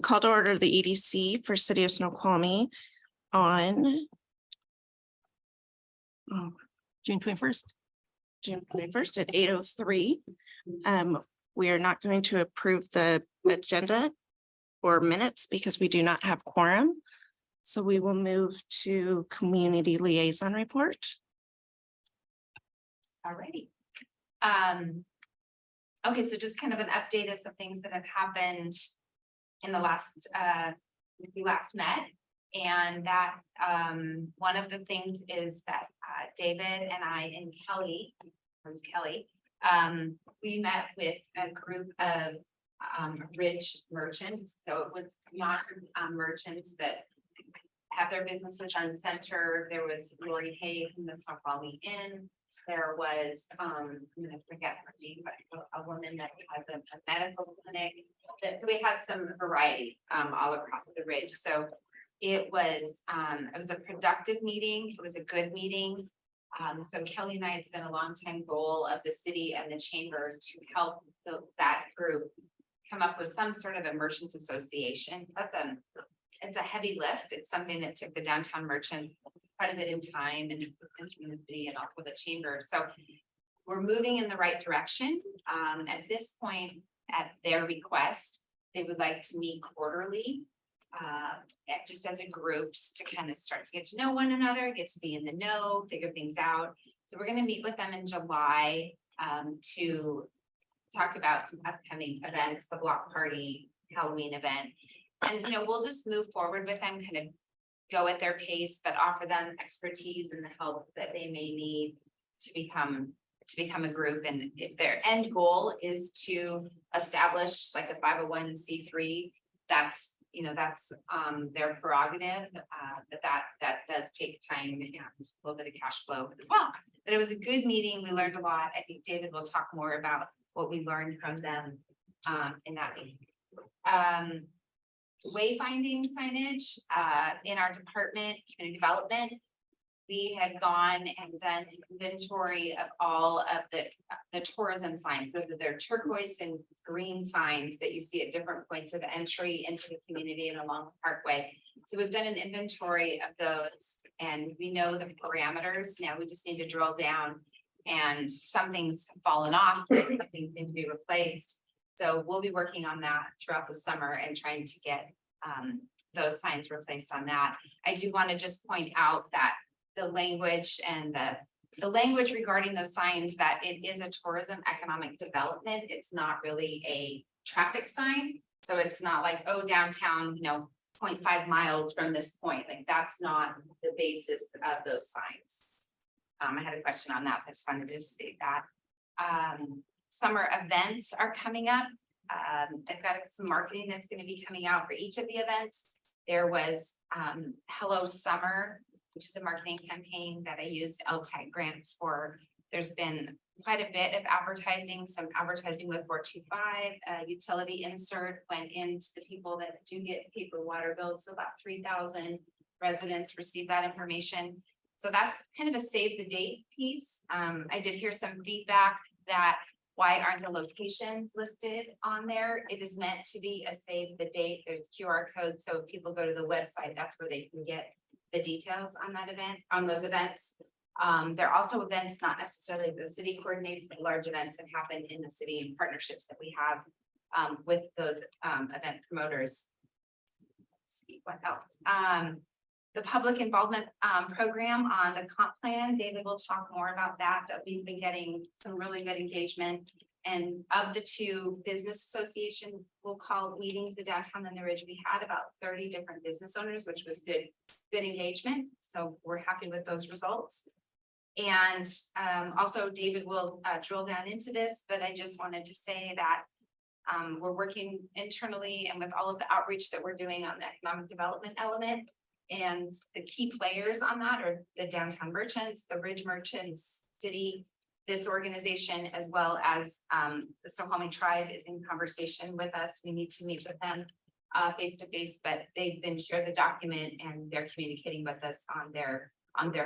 Call to order the EDC for City of Snoqualmie on June 21st. June 21st at 8:03. We are not going to approve the agenda or minutes because we do not have quorum. So we will move to community liaison report. Alrighty. Okay, so just kind of an update of some things that have happened in the last, since we last met. And that, one of the things is that David and I and Kelly, we met with a group of Ridge merchants. So it was not merchants that have their businesses on Center. There was Lori Hay from the Snoqualmie Inn. There was, I'm gonna forget her name, but a woman that has a medical clinic. So we had some variety all across the Ridge. So it was a productive meeting. It was a good meeting. So Kelly and I, it's been a long time goal of the city and the chamber to help that group come up with some sort of a merchants association. It's a heavy lift. It's something that took the downtown merchants quite a bit in time and from the city and also the chamber. So we're moving in the right direction. At this point, at their request, they would like to meet quarterly, just as a group, just to kind of start to get to know one another, get to be in the know, figure things out. So we're going to meet with them in July to talk about some upcoming events, the block party, Halloween event. And, we'll just move forward with them, kind of go at their pace, but offer them expertise and the help that they may need to become a group. And if their end goal is to establish like a 501c3, that's their prerogative, but that does take time and a little bit of cash flow as well. But it was a good meeting. We learned a lot. I think David will talk more about what we learned from them in that meeting. Wayfinding signage in our department, community development. We have gone and done an inventory of all of the tourism signs, whether they're turquoise and green signs that you see at different points of entry into the community and along the parkway. So we've done an inventory of those and we know the parameters. Now we just need to drill down, and something's fallen off, some things need to be replaced. So we'll be working on that throughout the summer and trying to get those signs replaced on that. I do want to just point out that the language and the language regarding those signs, that it is a tourism economic development. It's not really a traffic sign. So it's not like, oh, downtown, 0.5 miles from this point. Like that's not the basis of those signs. I had a question on that, so I just wanted to state that. Summer events are coming up. I've got some marketing that's going to be coming out for each of the events. There was Hello Summer, which is a marketing campaign that I used LTAC grants for. There's been quite a bit of advertising, some advertising with 425, utility insert went into the people that do get paper water bills. So about 3,000 residents receive that information. So that's kind of a save the date piece. I did hear some feedback that why aren't the locations listed on there? It is meant to be a save the date. There's QR codes. So if people go to the website, that's where they can get the details on that event, on those events. There are also events, not necessarily the city coordinates, but large events that happen in the city and partnerships that we have with those event promoters. Let's see what else. The public involvement program on the comp plan, David will talk more about that, but we've been getting some really good engagement. And of the two business association, we'll call meetings, the downtown and the Ridge, we had about 30 different business owners, which was good engagement. So we're happy with those results. And also David will drill down into this, but I just wanted to say that we're working internally and with all of the outreach that we're doing on the economic development element. And the key players on that are the downtown merchants, the Ridge merchants, city, this organization, as well as the Snoqualmie tribe is in conversation with us. We need to meet with them face to face, but they've been shared the document and they're communicating with us on their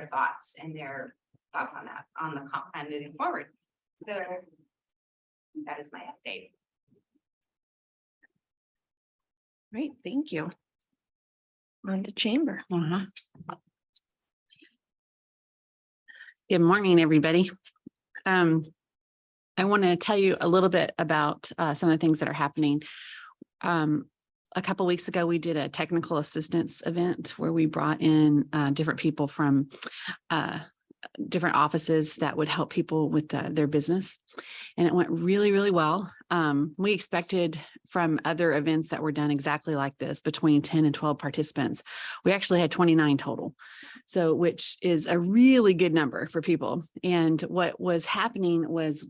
thoughts and their thoughts on that, on the comp plan moving forward. So that is my update. Great, thank you. On to chamber. Good morning, everybody. I want to tell you a little bit about some of the things that are happening. A couple weeks ago, we did a technical assistance event where we brought in different people from different offices that would help people with their business. And it went really, really well. We expected from other events that were done exactly like this, between 10 and 12 participants. We actually had 29 total. So, which is a really good number for people. And what was happening was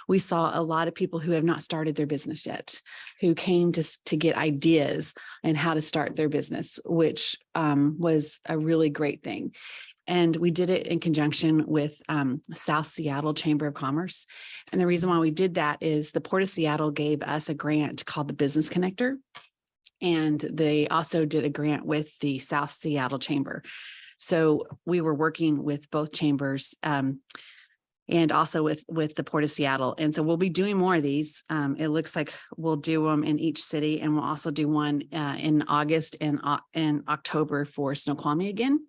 we saw a lot of people who have not started their business yet, who came to get ideas and how to start their business, which was a really great thing. And we did it in conjunction with South Seattle Chamber of Commerce. And the reason why we did that is the Port of Seattle gave us a grant called the Business Connector. And they also did a grant with the South Seattle Chamber. So we were working with both chambers and also with the Port of Seattle. And so we'll be doing more of these. It looks like we'll do them in each city, and we'll also do one in August and in October for Snoqualmie again.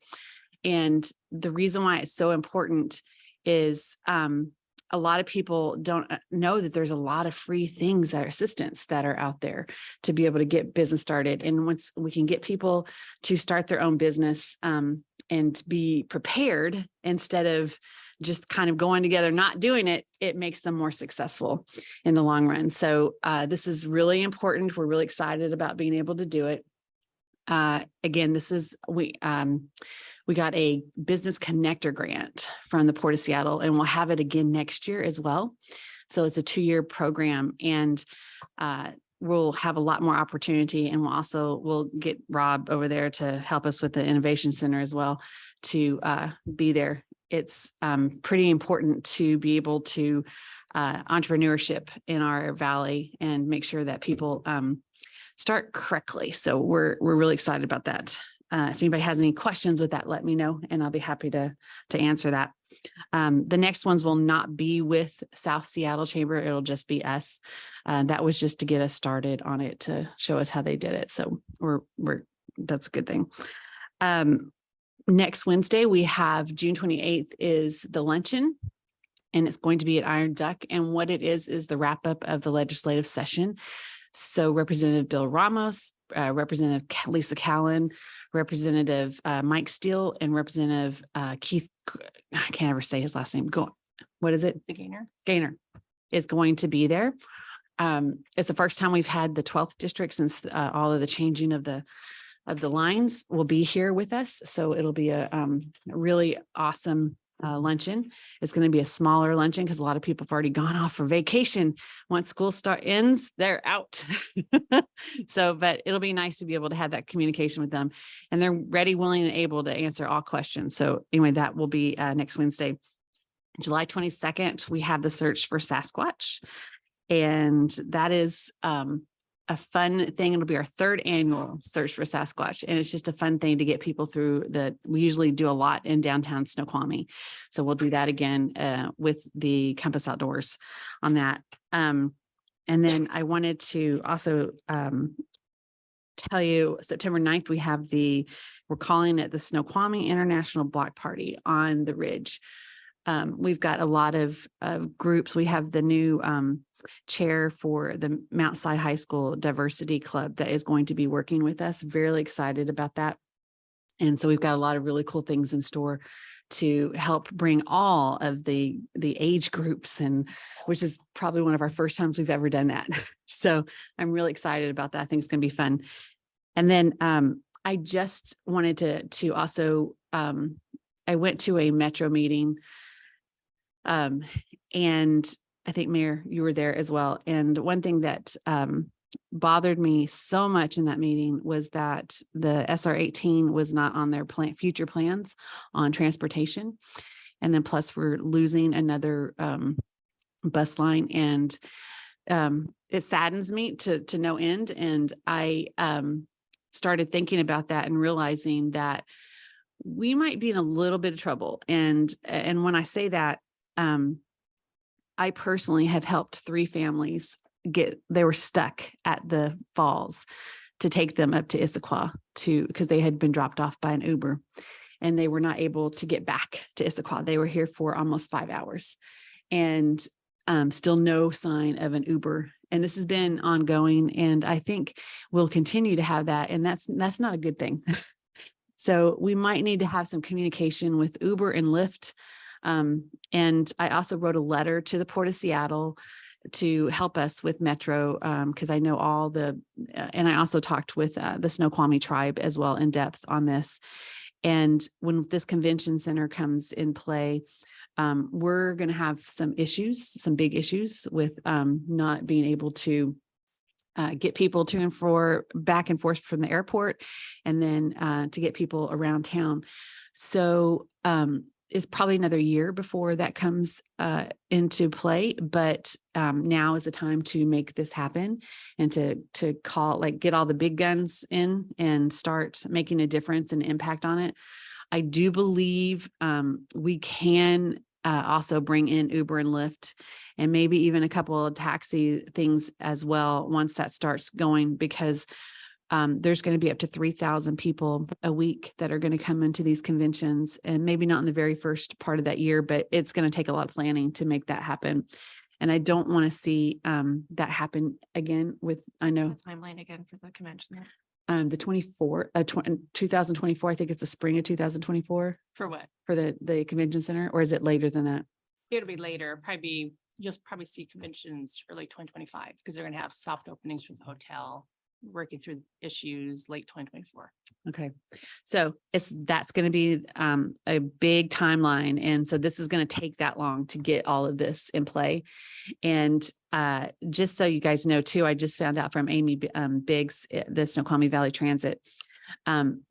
And the reason why it's so important is a lot of people don't know that there's a lot of free things that are assistance that are out there to be able to get business started. And once we can get people to start their own business and be prepared instead of just kind of going together, not doing it, it makes them more successful in the long run. So this is really important. We're really excited about being able to do it. Again, this is, we got a business connector grant from the Port of Seattle, and we'll have it again next year as well. So it's a 2-year program, and we'll have a lot more opportunity. And we'll get Rob over there to help us with the Innovation Center as well, to be there. It's pretty important to be able to entrepreneurship in our valley and make sure that people start correctly. So we're really excited about that. If anybody has any questions with that, let me know, and I'll be happy to answer that. The next ones will not be with South Seattle Chamber. It'll just be us. That was just to get us started on it, to show us how they did it. So that's a good thing. Next Wednesday, we have June 28th is the luncheon, and it's going to be at Iron Duck. And what it is the wrap up of the legislative session. So Representative Bill Ramos, Representative Lisa Callan, Representative Mike Steele, and Representative Keith, I can't ever say his last name. What is it? Gaynor is going to be there. It's the first time we've had the 12th district since all of the changing of the lines will be here with us. So it'll be a really awesome luncheon. It's going to be a smaller luncheon because a lot of people have already gone off for vacation. Once school ends, they're out. So, but it'll be nice to be able to have that communication with them, and they're ready, willing, and able to answer all questions. So anyway, that will be next Wednesday. July 22nd, we have the search for Sasquatch, and that is a fun thing. It'll be our 3rd annual search for Sasquatch. And it's just a fun thing to get people through we usually do a lot in downtown Snoqualmie. So we'll do that again with the Compass Outdoors on that. And then I wanted to also tell you, September 9th, we're calling it the Snoqualmie International Block Party on the Ridge. We've got a lot of groups. We have the new chair for the Mount Si High School Diversity Club that is going to be working with us. Very excited about that. And so we've got a lot of really cool things in store to help bring all of the age groups, and which is probably one of our first times we've ever done that. So I'm really excited about that. I think it's going to be fun. And then I just wanted to also, I went to a Metro meeting, and I think, Mayor, you were there as well. And one thing that bothered me so much in that meeting was that the SR 18 was not on their future plans on transportation. And then plus we're losing another bus line, and it saddens me to no end. And I started thinking about that and realizing that we might be in a little bit of trouble. And when I say that, I personally have helped 3 families they were stuck at the falls to take them up to Issaquah because they had been dropped off by an Uber and they were not able to get back to Issaquah. They were here for almost 5 hours and still no sign of an Uber. And this has been ongoing. And I think we'll continue to have that. And that's not a good thing. So we might need to have some communication with Uber and Lyft. And I also wrote a letter to the Port of Seattle to help us with Metro, because I know and I also talked with the Snoqualmie tribe as well in depth on this. And when this convention center comes in play, we're going to have some big issues with not being able to get people to and back and forth from the airport, and then to get people around town. So it's probably another year before that comes into play, but now is the time to make this happen and to get all the big guns in and start making a difference and impact on it. I do believe we can also bring in Uber and Lyft and maybe even a couple of taxi things as well once that starts going, because there's going to be up to 3,000 people a week that are going to come into these conventions, and maybe not in the very first part of that year, but it's going to take a lot of planning to make that happen. And I don't want to see that happen again I know What's the timeline again for the convention. the 2024, I think it's the spring of 2024 For what? for the convention center, or is it later than that? It'll be later, you'll probably see conventions early 2025 because they're going to have soft openings for the hotel, working through issues late 2024. Okay. So that's going to be a big timeline. And so this is going to take that long to get all of this in play. And just so you guys know too, I just found out from Amy Biggs, the Snoqualmie Valley Transit,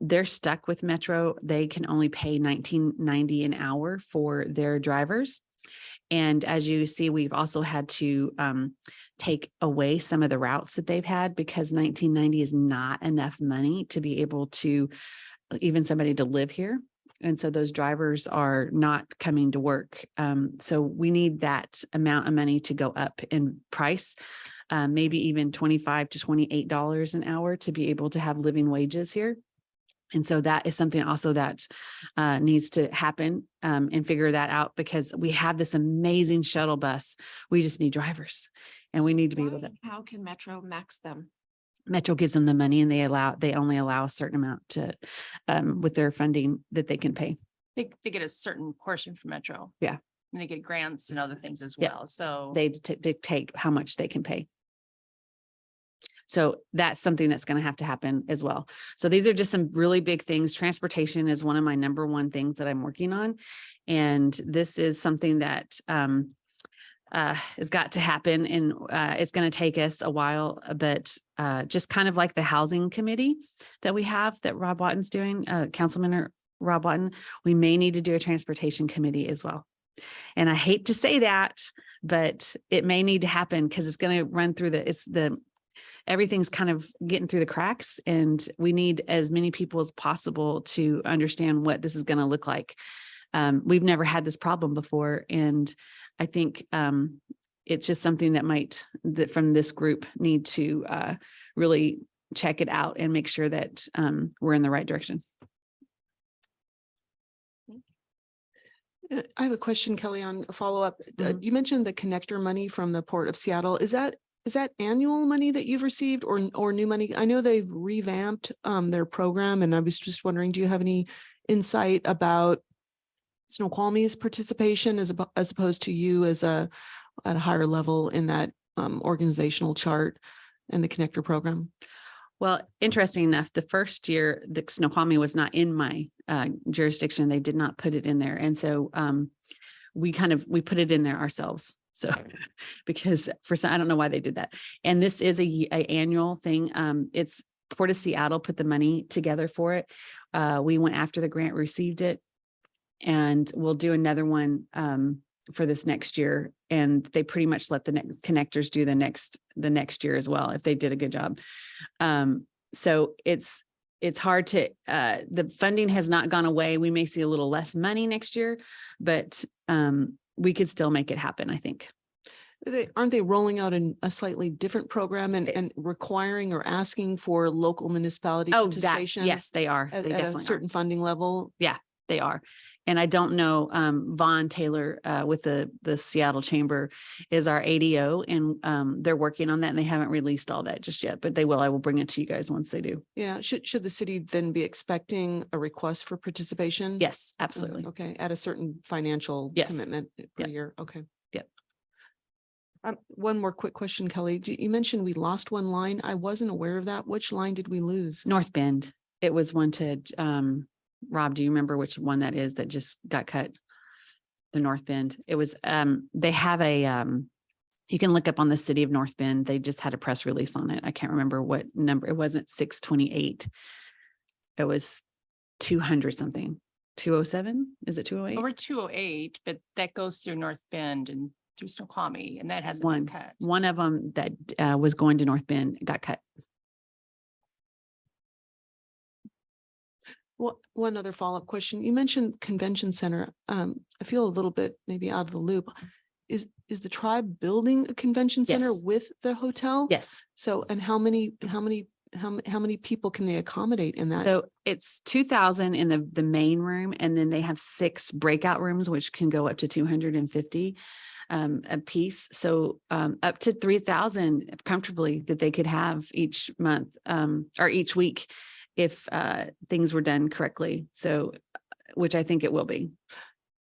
they're stuck with Metro. They can only pay $19.90 an hour for their drivers. And as you see, we've also had to take away some of the routes that they've had, because $19.90 is not enough money to be able to even somebody to live here. And so those drivers are not coming to work. So we need that amount of money to go up in price, maybe even $25 to $28 an hour to be able to have living wages here. And so that is something also that needs to happen and figure that out, because we have this amazing shuttle bus. We just need drivers, and we need to be able to. How can Metro max them? Metro gives them the money, and they only allow a certain amount to with their funding that they can pay. They get a certain portion from Metro. Yeah. And they get grants and other things as Yeah. well. So They dictate how much they can pay. So that's something that's going to have to happen as well. So these are just some really big things. Transportation is one of my number one things that I'm working on. And this is something that has got to happen. And it's going to take us a while, but just kind of like the housing committee that we have that Rob Watten's doing, Councilman Rob Watten, we may need to do a transportation committee as well. And I hate to say that, but it may need to happen because it's going to run through everything's kind of getting through the cracks, and we need as many people as possible to understand what this is going to look like. We've never had this problem before. And I think it's just something that from this group need to really check it out and make sure that we're in the right direction. I have a question, Kelly, on a follow-up. Mhm. You mentioned the connector money from the Port of Seattle. Is that annual money that you've received or new money? I know they've revamped their program, and I was just wondering, do you have any insight about Snoqualmie's participation as opposed to you as at a higher level in that organizational chart and the connector program? Well, interesting enough, the first year, the Snoqualmie was not in my jurisdiction. They did not put it in there. And so we put it in there ourselves. So because I don't know why they did that. And this is a annual thing. It's Port of Seattle put the money together for it. We went after the grant, received it, and we'll do another one for this next year. And they pretty much let the connectors do the next year as well, if they did a good job. So it's hard to, the funding has not gone away. We may see a little less money next year, but we could still make it happen, I think. Aren't they rolling out a slightly different program and requiring or asking for local municipality Oh, that's, participation? yes, they are. At They a definitely are. certain funding level? They are. And I don't know, Vaughn Taylor, with the Seattle Chamber is our ADO, and they're working on that, and they haven't released all that just yet, but they will. I will bring it to you guys once they do. Yeah, should the city then be expecting a request for participation? Yes, absolutely. Okay, at a certain financial Yes. commitment per Yep. year, okay. Yep. One more quick question, Kelly. You mentioned we lost one line. I wasn't aware of that. Which line did we lose? North Bend, it was one to, Rob, do you remember which one that is that just got cut? The North Bend. It was, they have a, you can look up on the city of North Bend. They just had a press release on it. I can't remember what number. It wasn't 628. It was 200 something. 207? Is it 208? Over 208, but that goes through North Bend and through Snoqualmie, and that hasn't One, been cut. one of them that was going to North Bend got cut. One other follow-up question. You mentioned convention center. I feel a little bit maybe out of the loop. Is the tribe building a convention center Yes. with the hotel? Yes. So, and how many people can they accommodate in that? So it's 2,000 in the main room, and then they have 6 breakout rooms, which can go up to 250 a piece. So up to 3,000 comfortably that they could have each month or each week if things were done correctly. So, which I think it will be.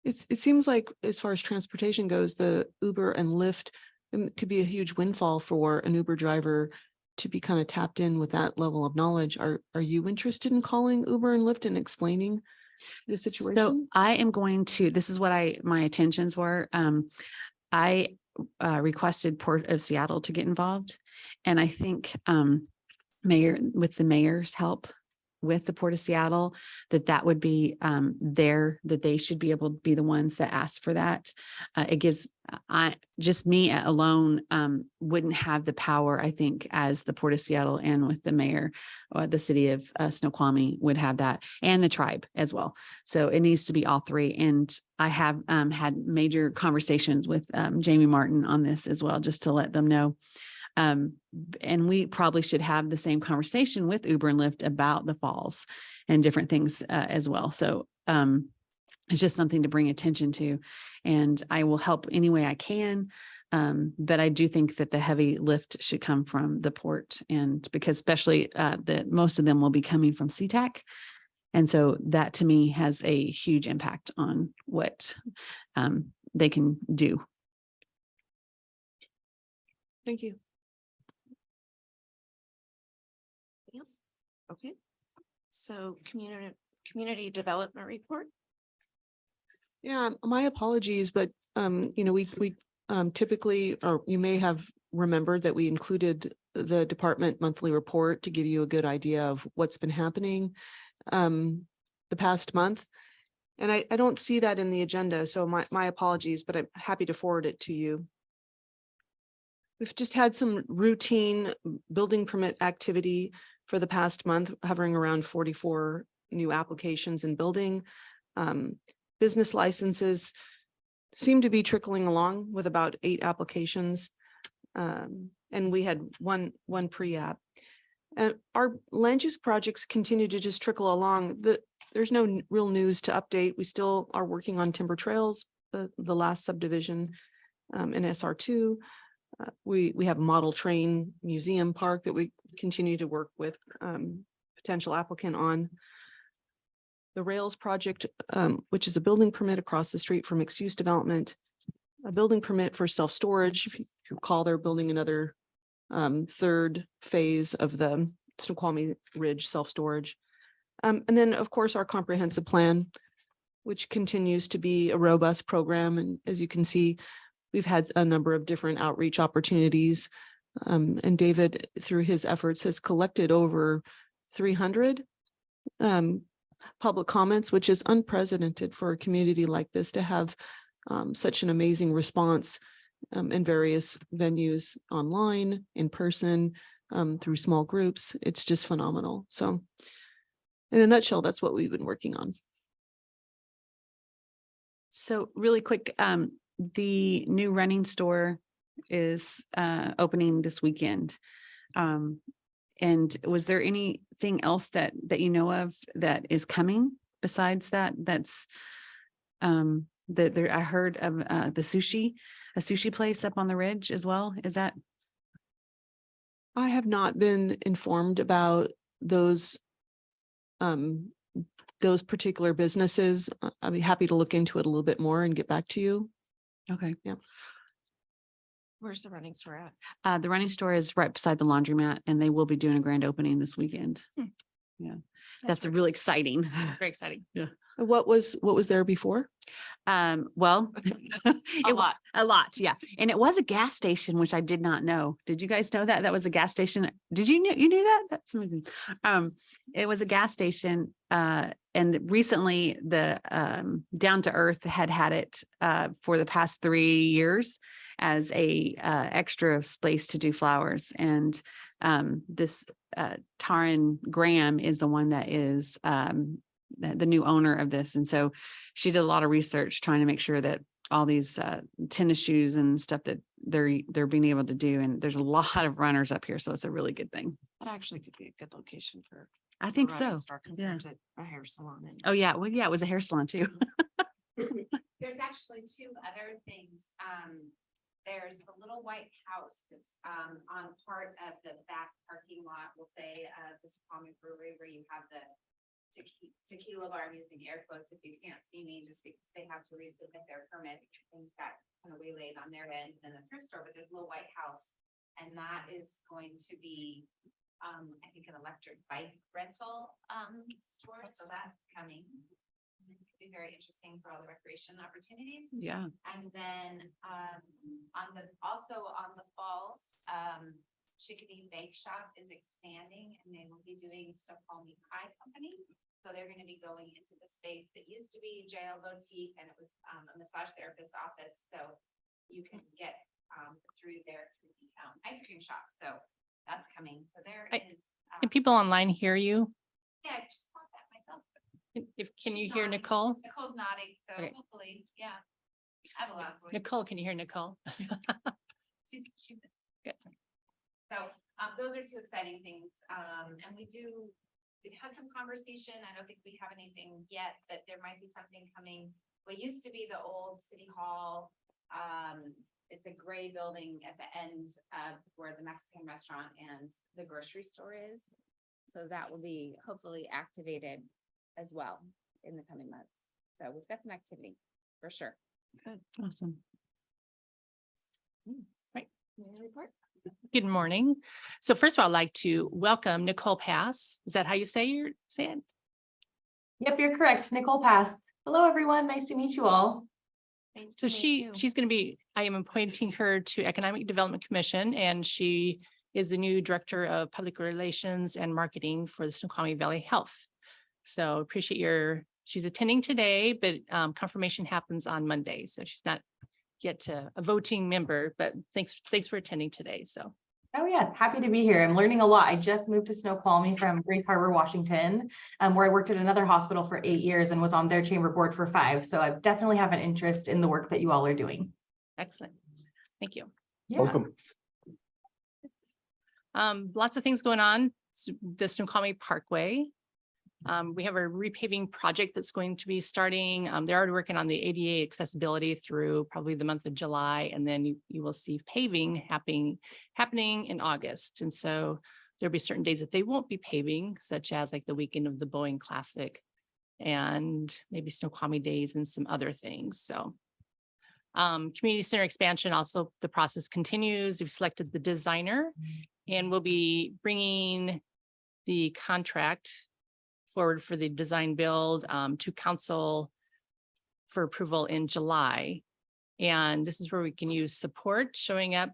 It seems like as far as transportation goes, the Uber and Lyft could be a huge windfall for an Uber driver to be kind of tapped in with that level of knowledge. Are you interested in calling Uber and Lyft and explaining the situation? So I am going to, this is what my intentions were. I requested Port of Seattle to get involved. And I think with the mayor's help with the Port of Seattle, that would be that they should be able to be the ones that ask for that. It gives, just me alone wouldn't have the power, I think, as the Port of Seattle and with the mayor or the city of Snoqualmie would have that, and the tribe as well. So it needs to be all 3. And I have had major conversations with Jamie Martin on this as well, just to let them know. And we probably should have the same conversation with Uber and Lyft about the falls and different things as well. So it's just something to bring attention to, and I will help any way I can. But I do think that the heavy lift should come from the port, and because especially most of them will be coming from SeaTac. And so that to me has a huge impact on what they can do. Thank you. Yes. Okay. So community development report. Yeah, my apologies, but we typically, or you may have remembered that we included the department monthly report to give you a good idea of what's been happening the past month. And I don't see that in the agenda, so my apologies, but I'm happy to forward it to you. We've just had some routine building permit activity for the past month, hovering around 44 new applications in building. Business licenses seem to be trickling along with about 8 applications. And we had one pre-app. And our land use projects continue to just trickle along. There's no real news to update. We still are working on Timber Trails, the last subdivision in SR2. We have Model Train Museum Park that we continue to work with potential applicant on. The Rails project, which is a building permit across the street for mixed use development, a building permit for self-storage. If you recall, they're building another 3rd phase of the Snoqualmie Ridge self-storage. And then, of course, our comprehensive plan, which continues to be a robust program. And as you can see, we've had a number of different outreach opportunities. And David, through his efforts, has collected over 300 public comments, which is unprecedented for a community like this to have such an amazing response in various venues, online, in person, through small groups. It's just phenomenal. So in a nutshell, that's what we've been working on. So really quick, the new running store is opening this weekend. And was there anything else that you know of that is coming besides that? That's that there, I heard of a sushi place up on the ridge as well. Is that? I have not been informed about those particular businesses. I'd be happy to look into it a little bit more and get back to you. Okay. Where's the running store at? The running store is right beside the laundromat, and they will be doing a grand opening this weekend. Yeah, that's very really nice. exciting. Very exciting. What was there before? Well, A lot. a lot. Yeah. And it was a gas station, which I did not know. Did you guys know that was a gas station? Did you you knew that? That's amazing. It was a gas station. And recently the, Down to Earth had it, for the past 3 years as a, extra space to do flowers. And, this, Taryn Graham is the one that is, the new owner of this. And so she did a lot of research trying to make sure that all these tennis shoes and stuff that they're being able to do. And there's a lot of runners up here. So it's a really good thing. That actually could be a good location for. I a think running so. store compared to a hair salon. And Oh yeah. Well, yeah, it was a hair salon too. There's actually 2 other things. There's the little white house that's on part of the back parking lot, we'll say, the Snoqualmie Brewery, where you have the tequila bar. I'm using air quotes if you can't see me, just because they have to resubmit their permit. Things got kind of waylaid on their end, and the thrift store, but there's a little white house. And that is going to be, I think, an electric bike rental store, so that's coming. Could be very interesting for all the recreation opportunities. Yeah. And then also on the falls, Chickadee Bake Shop is expanding, and they will be doing Snoqualmie Pie Company. So they're going to be going into the space that used to be jail boutique, and it was a massage therapist office. So you can get through the ice cream shop. So that's coming. So there is. Can people online hear you? Yeah, I just thought that myself. Can you She's hear nodding. Nicole? Nicole's nodding, so Okay. hopefully, yeah. I have a loud voice. Nicole, can you hear Nicole? She's Good. So, those are 2 exciting things. And we've had some conversation. I don't think we have anything yet, but there might be something coming. What used to be the old city hall. It's a gray building at the end of where the Mexican restaurant and the grocery store is. So that will be hopefully activated as well in the coming months. So we've got some activity for sure. Awesome. Good morning. So first of all, I'd like to welcome Nicole Pass. Is that how you say it? Yep, you're correct. Nicole Pass. Hello, everyone. Nice to meet you all. Nice So to meet you. she's going to be, I am appointing her to Economic Development Commission, and she is the new Director of Public Relations and Marketing for the Snoqualmie Valley Health. So appreciate she's attending today, but confirmation happens on Monday. So she's not yet a voting member, but thanks for attending today. So. Oh, yes. Happy to be here. I'm learning a lot. I just moved to Snoqualmie from Grace Harbor, Washington, where I worked at another hospital for 8 years and was on their chamber board for 5. So I definitely have an interest in the work that you all are doing. Excellent. Thank you. Yeah. Welcome. Lots of things going on. The Snoqualmie Parkway. We have a repaving project that's going to be starting. They're already working on the ADA accessibility through probably the month of July, and then you will see paving happening in August. And so there'll be certain days that they won't be paving, such as like the weekend of the Boeing Classic and maybe Snoqualmie Days and some other things. So community center expansion, also the process continues. We've selected the designer, and we'll be bringing the contract forward for the design build to council for approval in July. And this is where we can use support showing up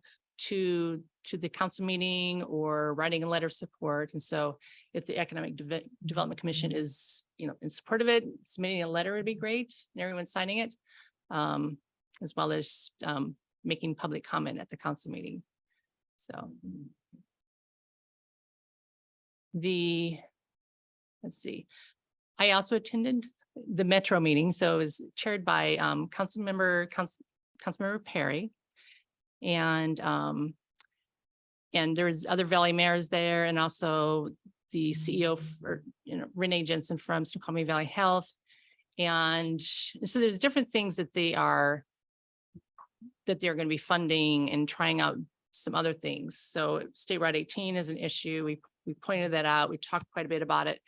to the council meeting or writing a letter of support. And so if the Economic Development Commission is, in support of it, submitting a letter would be great, and everyone signing it, as well as making public comment at the council meeting. So let's see. I also attended the Metro meeting, so it was chaired by Councilmember Perry. And there's other Valley mayors there, and also the CEO for, Renee Jensen from Snoqualmie Valley Health. And so there's different things that they're going to be funding and trying out some other things. So State Route 18 is an issue. We pointed that out. We talked quite a bit about it.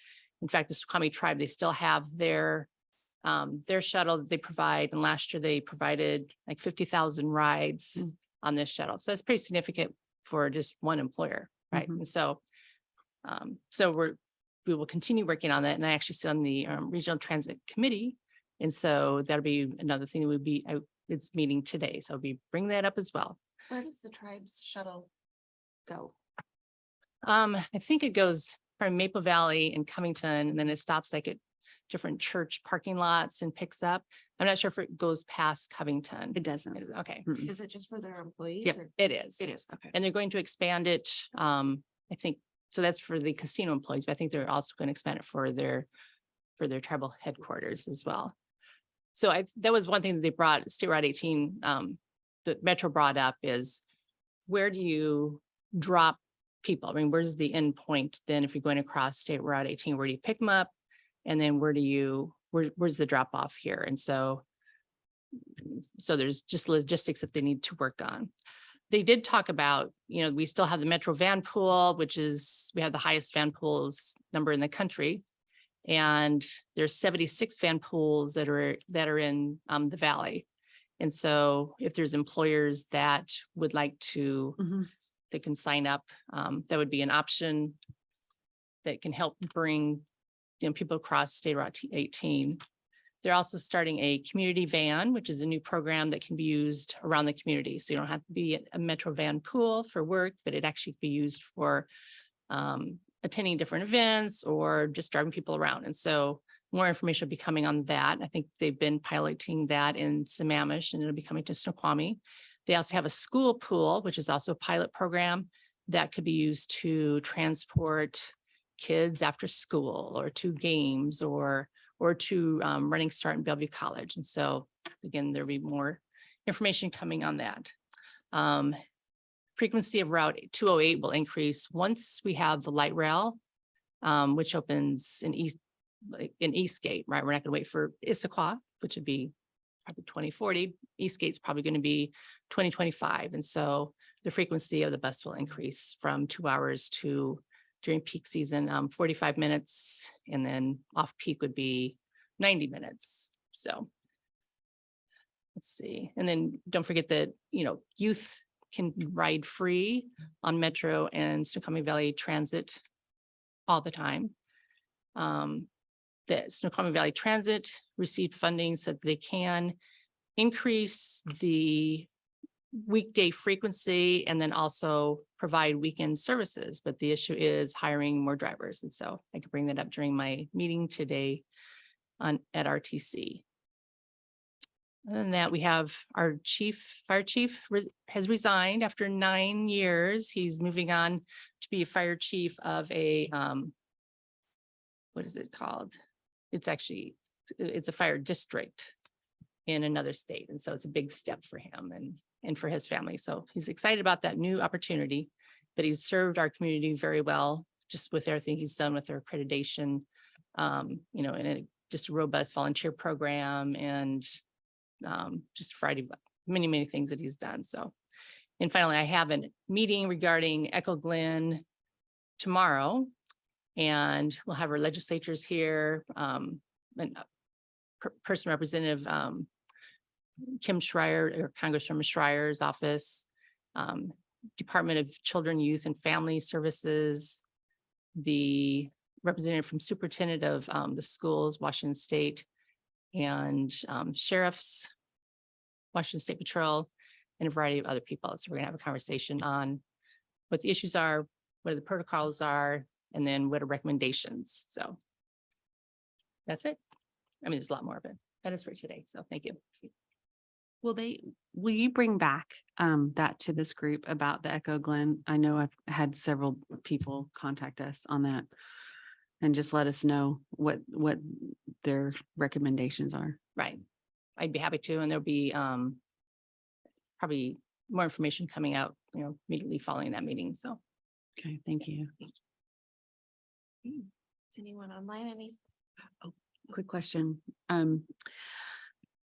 In fact, the Snoqualmie tribe, they still have their shuttle that they provide. And last year they provided like 50,000 rides on this shuttle. So that's pretty significant for just one employer, right? And so, we will continue working on that. And I actually sit on the Regional Transit Committee. And so that'll be another thing that would be, it's meeting today. So I'll be bringing that up as well. Where does the tribe's shuttle go? I think it goes from Maple Valley and Covington, and then it stops like at different church parking lots and picks up. I'm not sure if it goes past Covington. It doesn't. Okay. Mm-mm. Is it just for their employees? Yep, or- it is. It is, okay. And they're going to expand it. I think, so that's for the casino employees, but I think they're also going to expand it for their tribal headquarters as well. So that was one thing that they brought, State Route 18, that Metro brought up is, where do you drop people? I mean, where's the end point then if you're going across State Route 18, where do you pick them up? And then where's the drop off here? And so there's just logistics that they need to work on. They did talk about, we still have the Metro van pool, we have the highest van pools number in the country. And there's 76 van pools that are in the Valley. And so if there's employers that would like to, they can sign up. That would be an option that can help bring people across State Route 18. They're also starting a community van, which is a new program that can be used around the community. So you don't have to be at a Metro van pool for work, but it actually can be used for attending different events or just driving people around. And so more information will be coming on that. I think they've been piloting that in Sammamish, and it'll be coming to Snoqualmie. They also have a school pool, which is also a pilot program that could be used to transport kids after school or to games or to Running Start in Bellevue College. And so again, there'll be more information coming on that. Frequency of Route 208 will increase once we have the light rail, which opens in Eastgate, right? We're not going to wait for Issaquah, which would be probably 2040. Eastgate's probably going to be 2025. And so the frequency of the bus will increase from 2 hours to, during peak season, 45 minutes, and then off peak would be 90 minutes. So let's see. And then don't forget that, youth can ride free on Metro and Snoqualmie Valley Transit all the time. The Snoqualmie Valley Transit received funding so that they can increase the weekday frequency and then also provide weekend services. But the issue is hiring more drivers. And so I could bring that up during my meeting today at RTC. Other than that, we have our fire chief has resigned after 9 years. He's moving on to be a fire chief of a, what is it called? It's a fire district in another state. And so it's a big step for him and for his family. So he's excited about that new opportunity, but he's served our community very well, just with everything he's done with their accreditation, and just a robust volunteer program and just a variety of many, many things that he's done. So, and finally, I have a meeting regarding Echo Glen tomorrow, and we'll have our legislators here, and person representative Kim Schreier, or Congresswoman Schreier's office, Department of Children, Youth and Family Services, the representative from Superintendent of the schools, Washington State, and sheriffs, Washington State Patrol, and a variety of other people. So we're gonna have a conversation on what the issues are, what the protocols are, and then what are recommendations. So that's it. I mean, there's a lot more, but that is for today. So thank you. Will you bring back that to this group about the Echo Glen? I know I've had several people contact us on that, and just let us know what their recommendations are. Right. I'd be happy to, and there'll be probably more information coming out, immediately following that meeting. So. Okay, thank you. Is anyone online? Any? Quick question.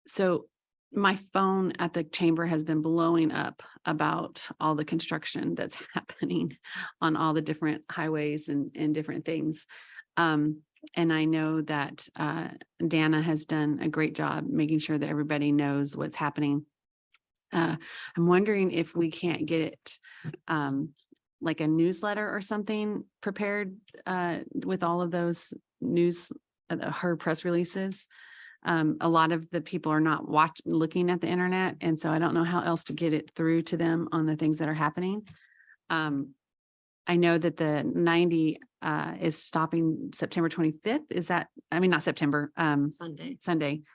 So my phone at the chamber has been blowing up about all the construction that's happening on all the different highways and different things. And I know that Dana has done a great job making sure that everybody knows what's happening. I'm wondering if we can't get it like a newsletter or something prepared with all of those news, her press releases. A lot of the people are not looking at the internet. And so I don't know how else to get it through to them on the things that are happening. I know that the 90 is stopping September 25th. Is that, I mean, not September, Sunday.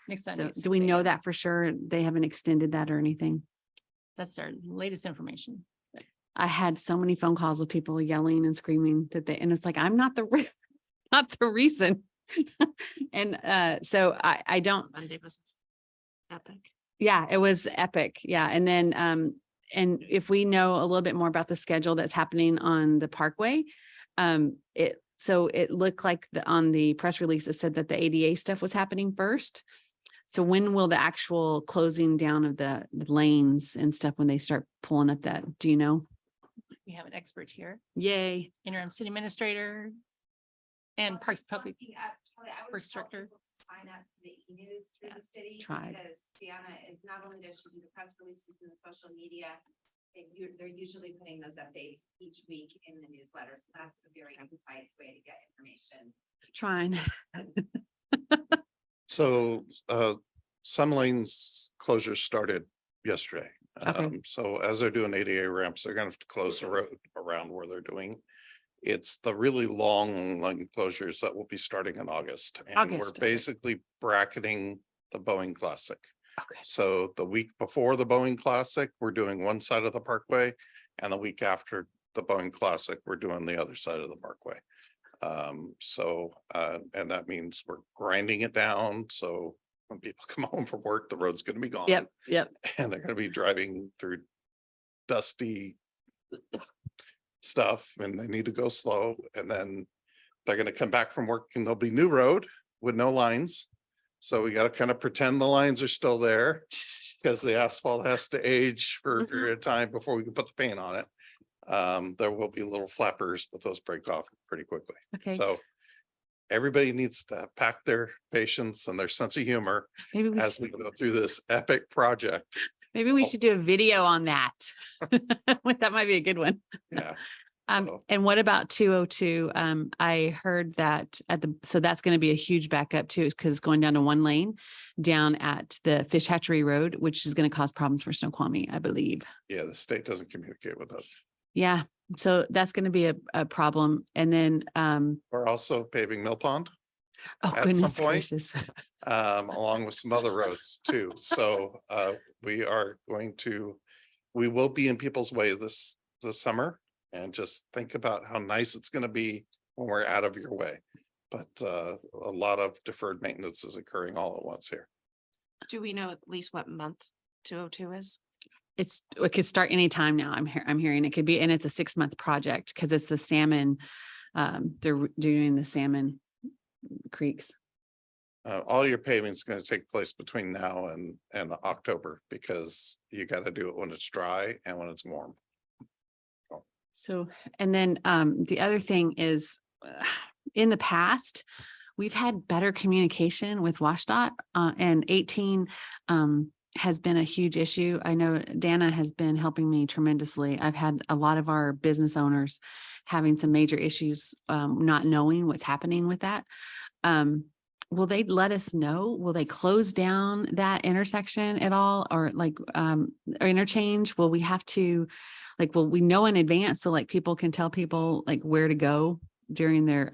Next So Sunday. do we 6 know a.m. that for sure? They haven't extended that or anything? That's our latest information. I had so many phone calls with people yelling and screaming and it's like, I'm not not the reason. And so I don't, Monday was epic. yeah, it was epic. Yeah. And then, and if we know a little bit more about the schedule that's happening on the Parkway, so it looked like on the press release, it said that the ADA stuff was happening first. So when will the actual closing down of the lanes and stuff, when they start pulling up that, do you know? We have an expert here, Yay. interim city administrator and Parks Public Works Director. Sign up to the e-news through the city. Tried. Because Deanna is not only does she do the press releases and the social media, they're usually putting those updates each week in the newsletter. So that's a very concise way to get information. Trying. So some lanes closures started yesterday. Okay. So as they're doing ADA ramps, they're gonna have to close the road around where they're doing. It's the really long lane closures that will be starting in August. And August, we're okay. basically bracketing the Boeing Classic. Okay. So the week before the Boeing Classic, we're doing one side of the Parkway. And the week after the Boeing Classic, we're doing the other side of the Parkway. And that means we're grinding it down. So when people come home from work, the road's gonna be gone. Yep. And they're gonna be driving through dusty stuff and they need to go slow. And then they're gonna come back from work and there'll be new road with no lines. So we gotta kind of pretend the lines are still there because the asphalt has to age for a period of time before we can put the paint on it. There will be little flappers, but those break off pretty quickly. Okay. So everybody needs to pack their patience and their sense of humor Maybe we as we go through this epic project. Maybe we should do a video on that. That might be a good one. Yeah. So- And what about 202? I heard that so that's going to be a huge backup too, because it's going down to one lane down at the Fish Hatchery Road, which is going to cause problems for Snoqualmie, I believe. Yeah, the state doesn't communicate with us. Yeah. So that's going to be a problem. And then, We're also paving Mill Pond, oh At goodness some point, gracious. along with some other roads too. So we will be in people's way this summer. And just think about how nice it's gonna be when we're out of your way. But a lot of deferred maintenance is occurring all at once here. Do we know at least what month 202 is? It could start anytime now. I'm hearing it could be, and it's a 6-month project because it's the salmon. They're doing the salmon creeks. All your paving is gonna take place between now and October because you gotta do it when it's dry and when it's warm. So, and then the other thing is in the past, we've had better communication with WashDOT and 18 has been a huge issue. I know Dana has been helping me tremendously. I've had a lot of our business owners having some major issues not knowing what's happening with that. Will they let us know? Will they close down that intersection at all or like or interchange? Will we have to will we know in advance so like people can tell people like where to go during their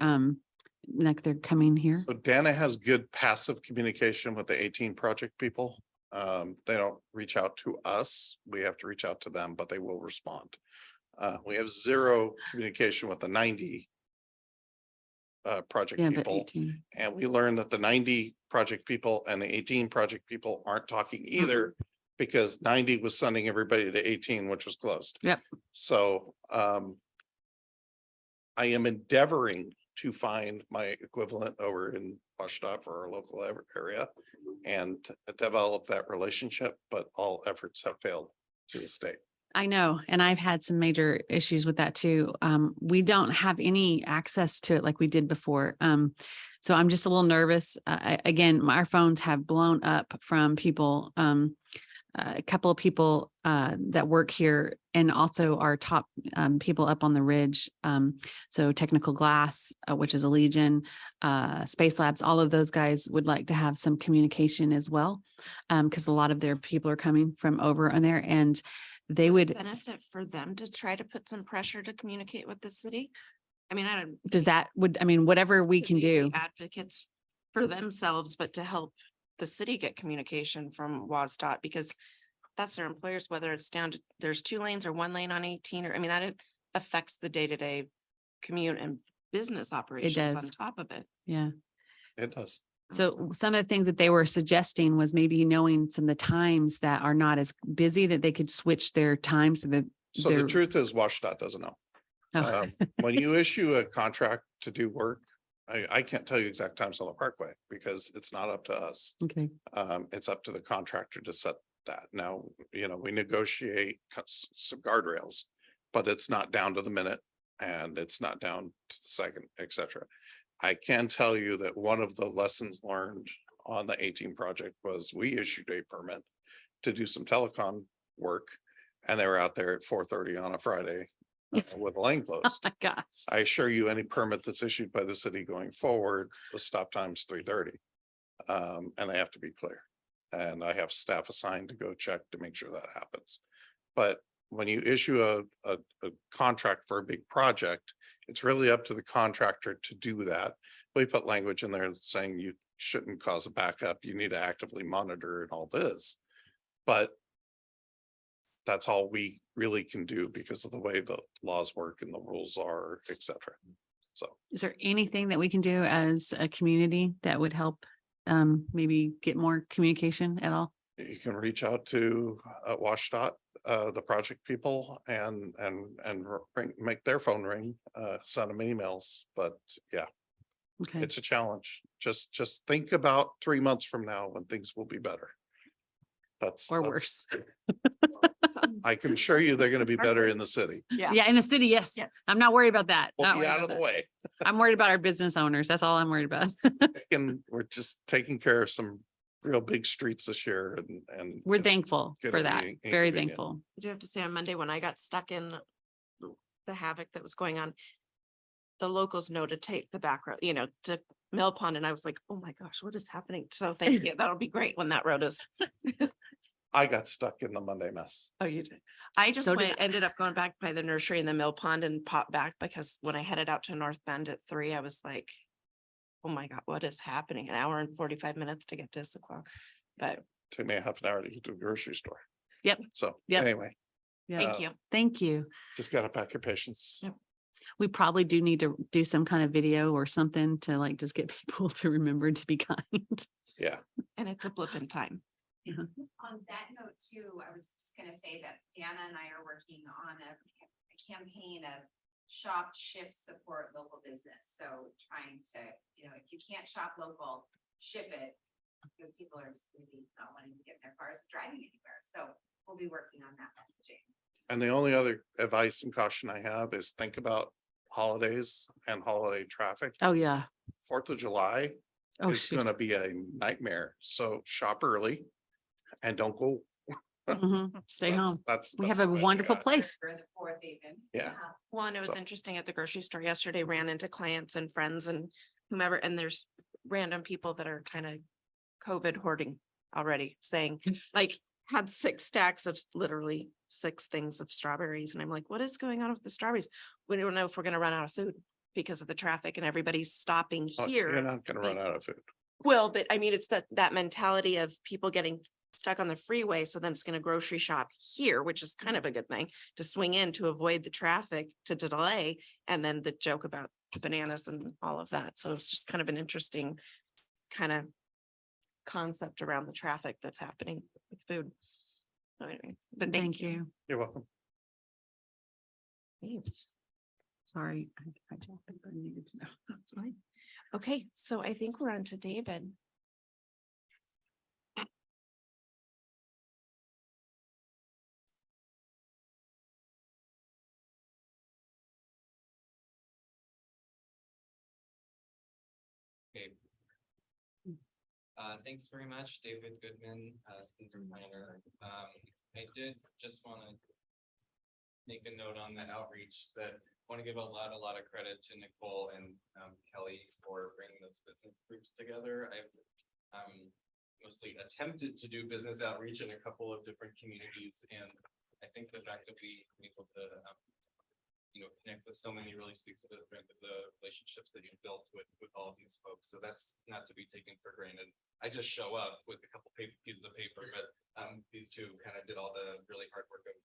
like they're coming here? So Dana has good passive communication with the 18 project people. They don't reach out to us. We have to reach out to them, but they will respond. We have zero communication with the 90 project Yeah, but people. 18. And we learned that the 90 project people and the 18 project people aren't talking either Because 90 was sending everybody to 18, which was closed. Yep. So I am endeavoring to find my equivalent over in Washington for our local area and develop that relationship, but all efforts have failed to this date. I know, and I've had some major issues with that too. We don't have any access to it like we did before. So I'm just a little nervous. Again, our phones have blown up from people, a couple of people that work here and also our top people up on the ridge. So Technical Glass, which is a Legion, Space Labs, all of those guys would like to have some communication as well. Because a lot of their people are coming from over on there and they would, Benefit for them to try to put some pressure to communicate with the city. I mean, I don't. whatever we could can they be do. Advocates for themselves, but to help the city get communication from WASDOT, because that's their employers, whether it's down to, there's 2 lanes or 1 lane on 18, or, I mean, that it affects the day-to-day commute and business operations on does. top of it. Yeah. It does. So some of the things that they were suggesting was maybe knowing some of the times that are not as busy that they could switch their times so that. So the they're- truth is WashDOT doesn't know. Oh. When you issue a contract to do work, I can't tell you exact times on the parkway because it's not up to us. Okay. It's up to the contractor to set that. Now, we negotiate some guardrails, but it's not down to the minute and it's not down to the second, et cetera. I can tell you that one of the lessons learned on the 18 project was we issued a permit to do some telecom work and they were out there at 4:30 on a Friday with the lane Oh closed. my gosh. I assure you, any permit that's issued by the city going forward, the stop time's 3:30. And they have to be clear. And I have staff assigned to go check to make sure that happens. But when you issue a contract for a big project, it's really up to the contractor to do that. We put language in there saying you shouldn't cause a backup. You need to actively monitor and all this. But that's all we really can do because of the way the laws work and the rules are, et cetera. So Is there anything that we can do as a community that would help maybe get more communication at all? you can reach out to WashDOT, the project people and make their phone ring, send them emails. But yeah, Okay. it's a challenge. Just think about 3 months from now when things will be better. Or worse. I can assure you they're going to be better in the city. Yeah, in the city, yes. Yeah. I'm not worried about that. We'll Not be worried out about of the that. way. I'm worried about our business owners. That's all I'm worried about. And we're just taking care of some real big streets this year and We're it's thankful gonna for that. be Very inconvenient. thankful. I do have to say on Monday, when I got stuck in the havoc that was going on, the locals know to take the back road, to Mill Pond. And I was like, oh my gosh, what is happening? So thank you. That'll be great when that road is. I got stuck in the Monday mess. Oh, you did. I just So did ended up going back by the nursery in the Mill Pond and popped back because when I headed out to North Bend at 3, I was like, oh my God, what is happening? An hour and 45 minutes to get to Snoqualmie. But Took me a half an hour to get to the grocery store. Yep. So Yep. anyway, Yeah. thank you. Thank you. just gotta pack your patience. Yep. We probably do need to do some kind of video or something to like just get people to remember to be kind. Yeah. And it's a blip in time. On that note too, I was just gonna say that Deanna and I are working on a campaign of shop, ship, support local business. So trying to, if you can't shop local, ship it. Because people are just maybe not wanting to get in their cars, driving anywhere. So we'll be working on that messaging. And the only other advice and caution I have is think about holidays and holiday traffic. Oh, yeah. 4th of July Oh, is shoot. gonna be a nightmare. So shop early and don't go. Mhm. Stay That's- home. That's. We that's have a the best wonderful bet. place. For the 4th even. Yeah. Well, and it was So- interesting at the grocery store yesterday, ran into clients and friends and whomever, and there's random people that are kind of COVID hoarding already, saying like had 6 stacks of literally 6 things of strawberries. And I'm like, what is going on with the strawberries? We don't know if we're going to run out of food because of the traffic and everybody's stopping Oh, You're here. not gonna run out of food. Well, but I mean, it's that mentality of people getting stuck on the freeway. So then it's going to grocery shop here, which is kind of a good thing to swing in to avoid the traffic to delay. And then the joke about the bananas and all of that. So it's just kind of an interesting kind of concept around the traffic that's happening with food. So anyway, So but thank you. You're welcome. Thanks. Sorry. I jumped in, but I needed to know. That's fine. Okay, so I think we're on to David. Okay. Thanks very much, David Goodman, senior planner. I did just want to make a note on the outreach that want to give a lot of credit to Nicole and Kelly for bringing those business groups together. I've mostly attempted to do business outreach in a couple of different communities, and I think the fact that we were able to connect with so many really speaks to the strength of the relationships that you've built with all of these folks. So that's not to be taken for granted. I just show up with a couple pieces of paper, but these two kind of did all the really hard work of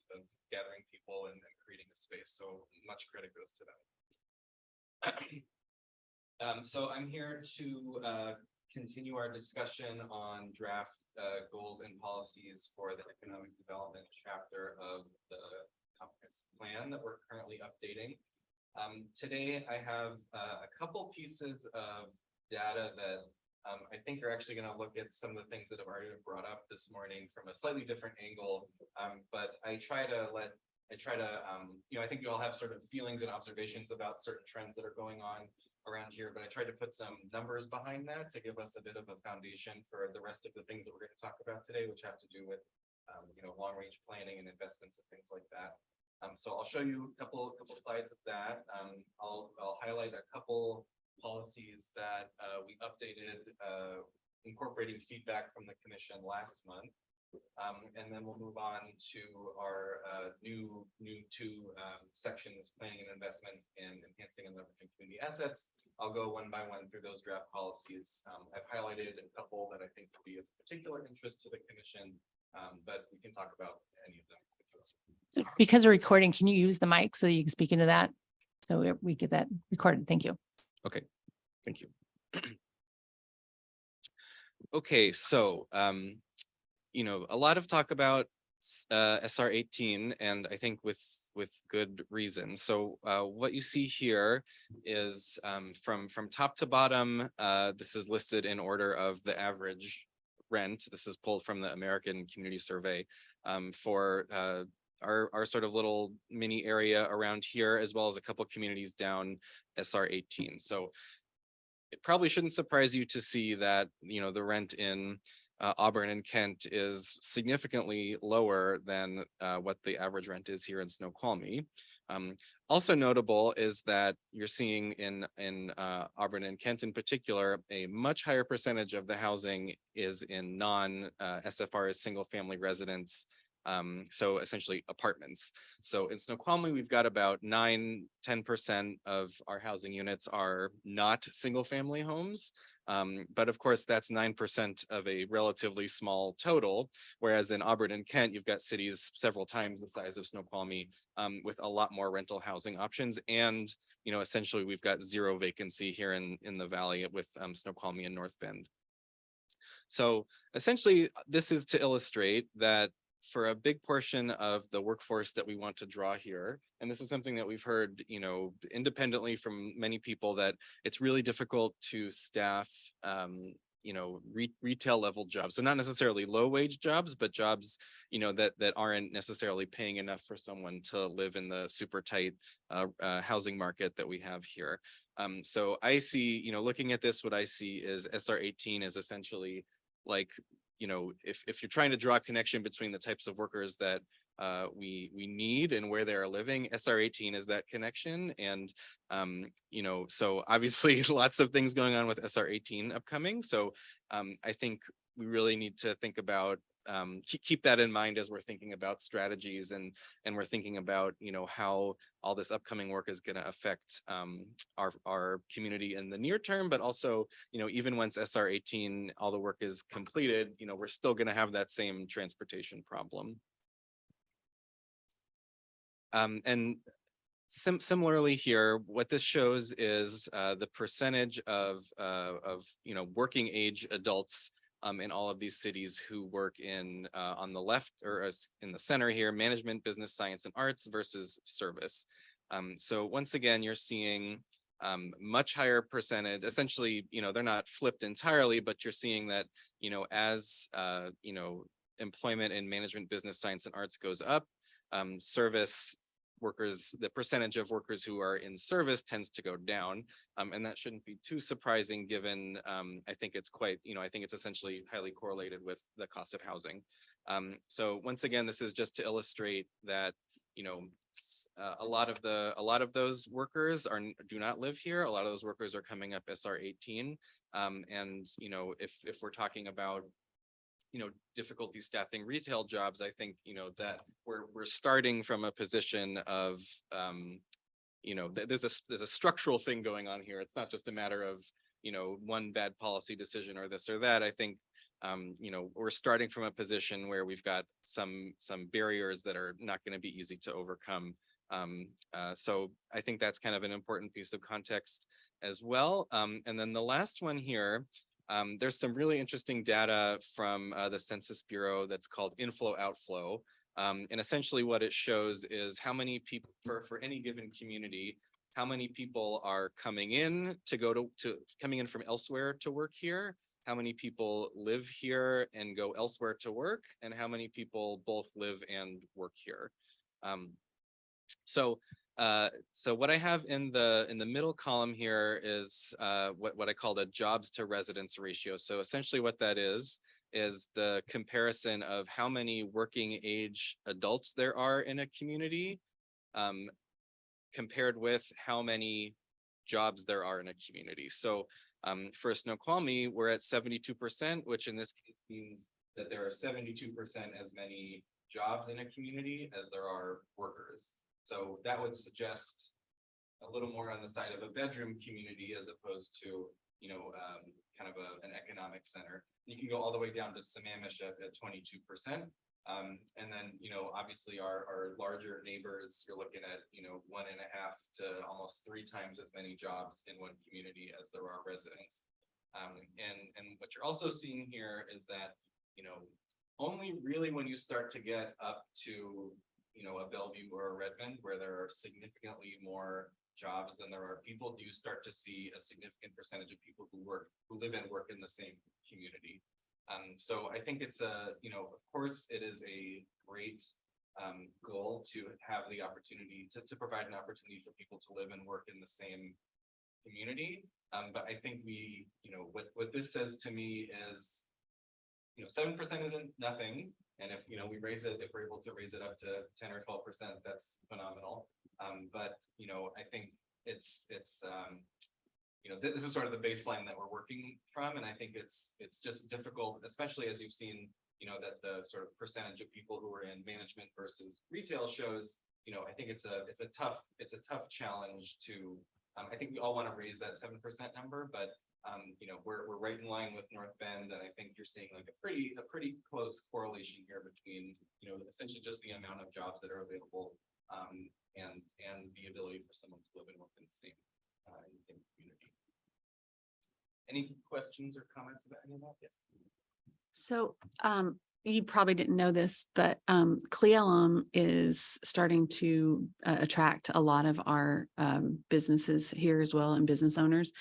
gathering people and creating a space. So much credit goes to them. So I'm here to continue our discussion on draft goals and policies for the economic development chapter of the comprehensive plan that we're currently updating. Today, I have a couple pieces of data that I think are actually going to look at some of the things that have already been brought up this morning from a slightly different angle. But I think you all have sort of feelings and observations about certain trends that are going on around here, but I tried to put some numbers behind that to give us a bit of a foundation for the rest of the things that we're going to talk about today, which have to do with long range planning and investments and things like that. So I'll show you a couple slides of that. I'll highlight a couple policies that we updated, incorporating feedback from the commission last month. And then we'll move on to our new two sections: planning and investment and enhancing and leveraging community assets. I'll go one by one through those draft policies. I've highlighted a couple that I think will be of particular interest to the commission, but we can talk about any of them. So because we're recording, can you use the mic so that you can speak into that? So we get that recorded. Thank you. Okay, thank you. Okay, so a lot of talk about SR 18, and I think with good reason. So what you see here is from top to bottom. This is listed in order of the average rent. This is pulled from the American Community Survey for our sort of little mini area around here, as well as a couple communities down SR 18. So it probably shouldn't surprise you to see that the rent in Auburn and Kent is significantly lower than what the average rent is here in Snoqualmie. Also notable is that you're seeing in Auburn and Kent in particular, a much higher percentage of the housing is in non-SFR single family residence. So essentially apartments. So in Snoqualmie, we've got about 9-10% of our housing units are not single family homes. But of course, that's 9% of a relatively small total. Whereas in Auburn and Kent, you've got cities several times the size of Snoqualmie with a lot more rental housing options. And, essentially, we've got zero vacancy here in the valley with Snoqualmie and North Bend. So essentially, this is to illustrate that for a big portion of the workforce that we want to draw here, and this is something that we've heard, independently from many people, that it's really difficult to staff, retail level jobs. So not necessarily low wage jobs, but jobs, that aren't necessarily paying enough for someone to live in the super tight housing market that we have here. So I see, looking at this, what I see is SR 18 is essentially like, if you're trying to draw a connection between the types of workers that we need and where they are living, SR 18 is that connection. And, so obviously lots of things going on with SR 18 upcoming. So I think we really need to think about, keep that in mind as we're thinking about strategies and we're thinking about, how all this upcoming work is going to affect our community in the near term, but also, even once SR 18, all the work is completed, we're still going to have that same transportation problem. And similarly here, what this shows is the percentage of working age adults in all of these cities who work in on the left or as in the center here, management, business, science, and arts versus service. So once again, you're seeing much higher percentage, essentially, they're not flipped entirely, but you're seeing that, as, employment in management, business, science, and arts goes up, service workers, the percentage of workers who are in service tends to go down. And that shouldn't be too surprising given, I think it's quite, I think it's essentially highly correlated with the cost of housing. So once again, this is just to illustrate that, a lot of those workers do not live here. A lot of those workers are coming up SR 18. And, if we're talking about, difficulty staffing retail jobs, I think, that we're starting from a position of, there's a structural thing going on here. It's not just a matter of, one bad policy decision or this or that. I think, we're starting from a position where we've got some barriers that are not going to be easy to overcome. So I think that's kind of an important piece of context as well. And then the last one here, there's some really interesting data from the Census Bureau that's called inflow outflow. And essentially what it shows is how many people for any given community, how many people are coming in coming in from elsewhere to work here, how many people live here and go elsewhere to work, and how many people both live and work here. So what I have in the middle column here is what I call the jobs to residence ratio. So essentially what that is the comparison of how many working age adults there are in a community compared with how many jobs there are in a community. So for Snoqualmie, we're at 72%, which in this case means that there are 72% as many jobs in a community as there are workers. So that would suggest a little more on the side of a bedroom community as opposed to, kind of an economic center. You can go all the way down to Sammamish at 22%. And then, obviously our larger neighbors, you're looking at, 1.5 to almost 3 times as many jobs in one community as there are residents. And what you're also seeing here is that, only really when you start to get up to, a Bellevue or a Redmond, where there are significantly more jobs than there are people, do you start to see a significant percentage of people who live and work in the same community. So I think it's of course it is a great goal to have the opportunity to provide an opportunity for people to live and work in the same community. But I think what this says to me is, 7% isn't nothing. And if, we raise it, if we're able to raise it up to 10 or 12%, that's phenomenal. But, I think it's this is sort of the baseline that we're working from. And I think it's just difficult, especially as you've seen, that the sort of percentage of people who are in management versus retail shows, I think it's a tough challenge to, I think we all want to raise that 7% number, but we're right in line with North Bend, and I think you're seeing like a pretty close correlation here between essentially just the amount of jobs that are available and the ability for someone to live and work in the same community. Any questions or comments about any of that? Yes. So you probably didn't know this, but Clealum is starting to attract a lot of our businesses here as well, and business owners.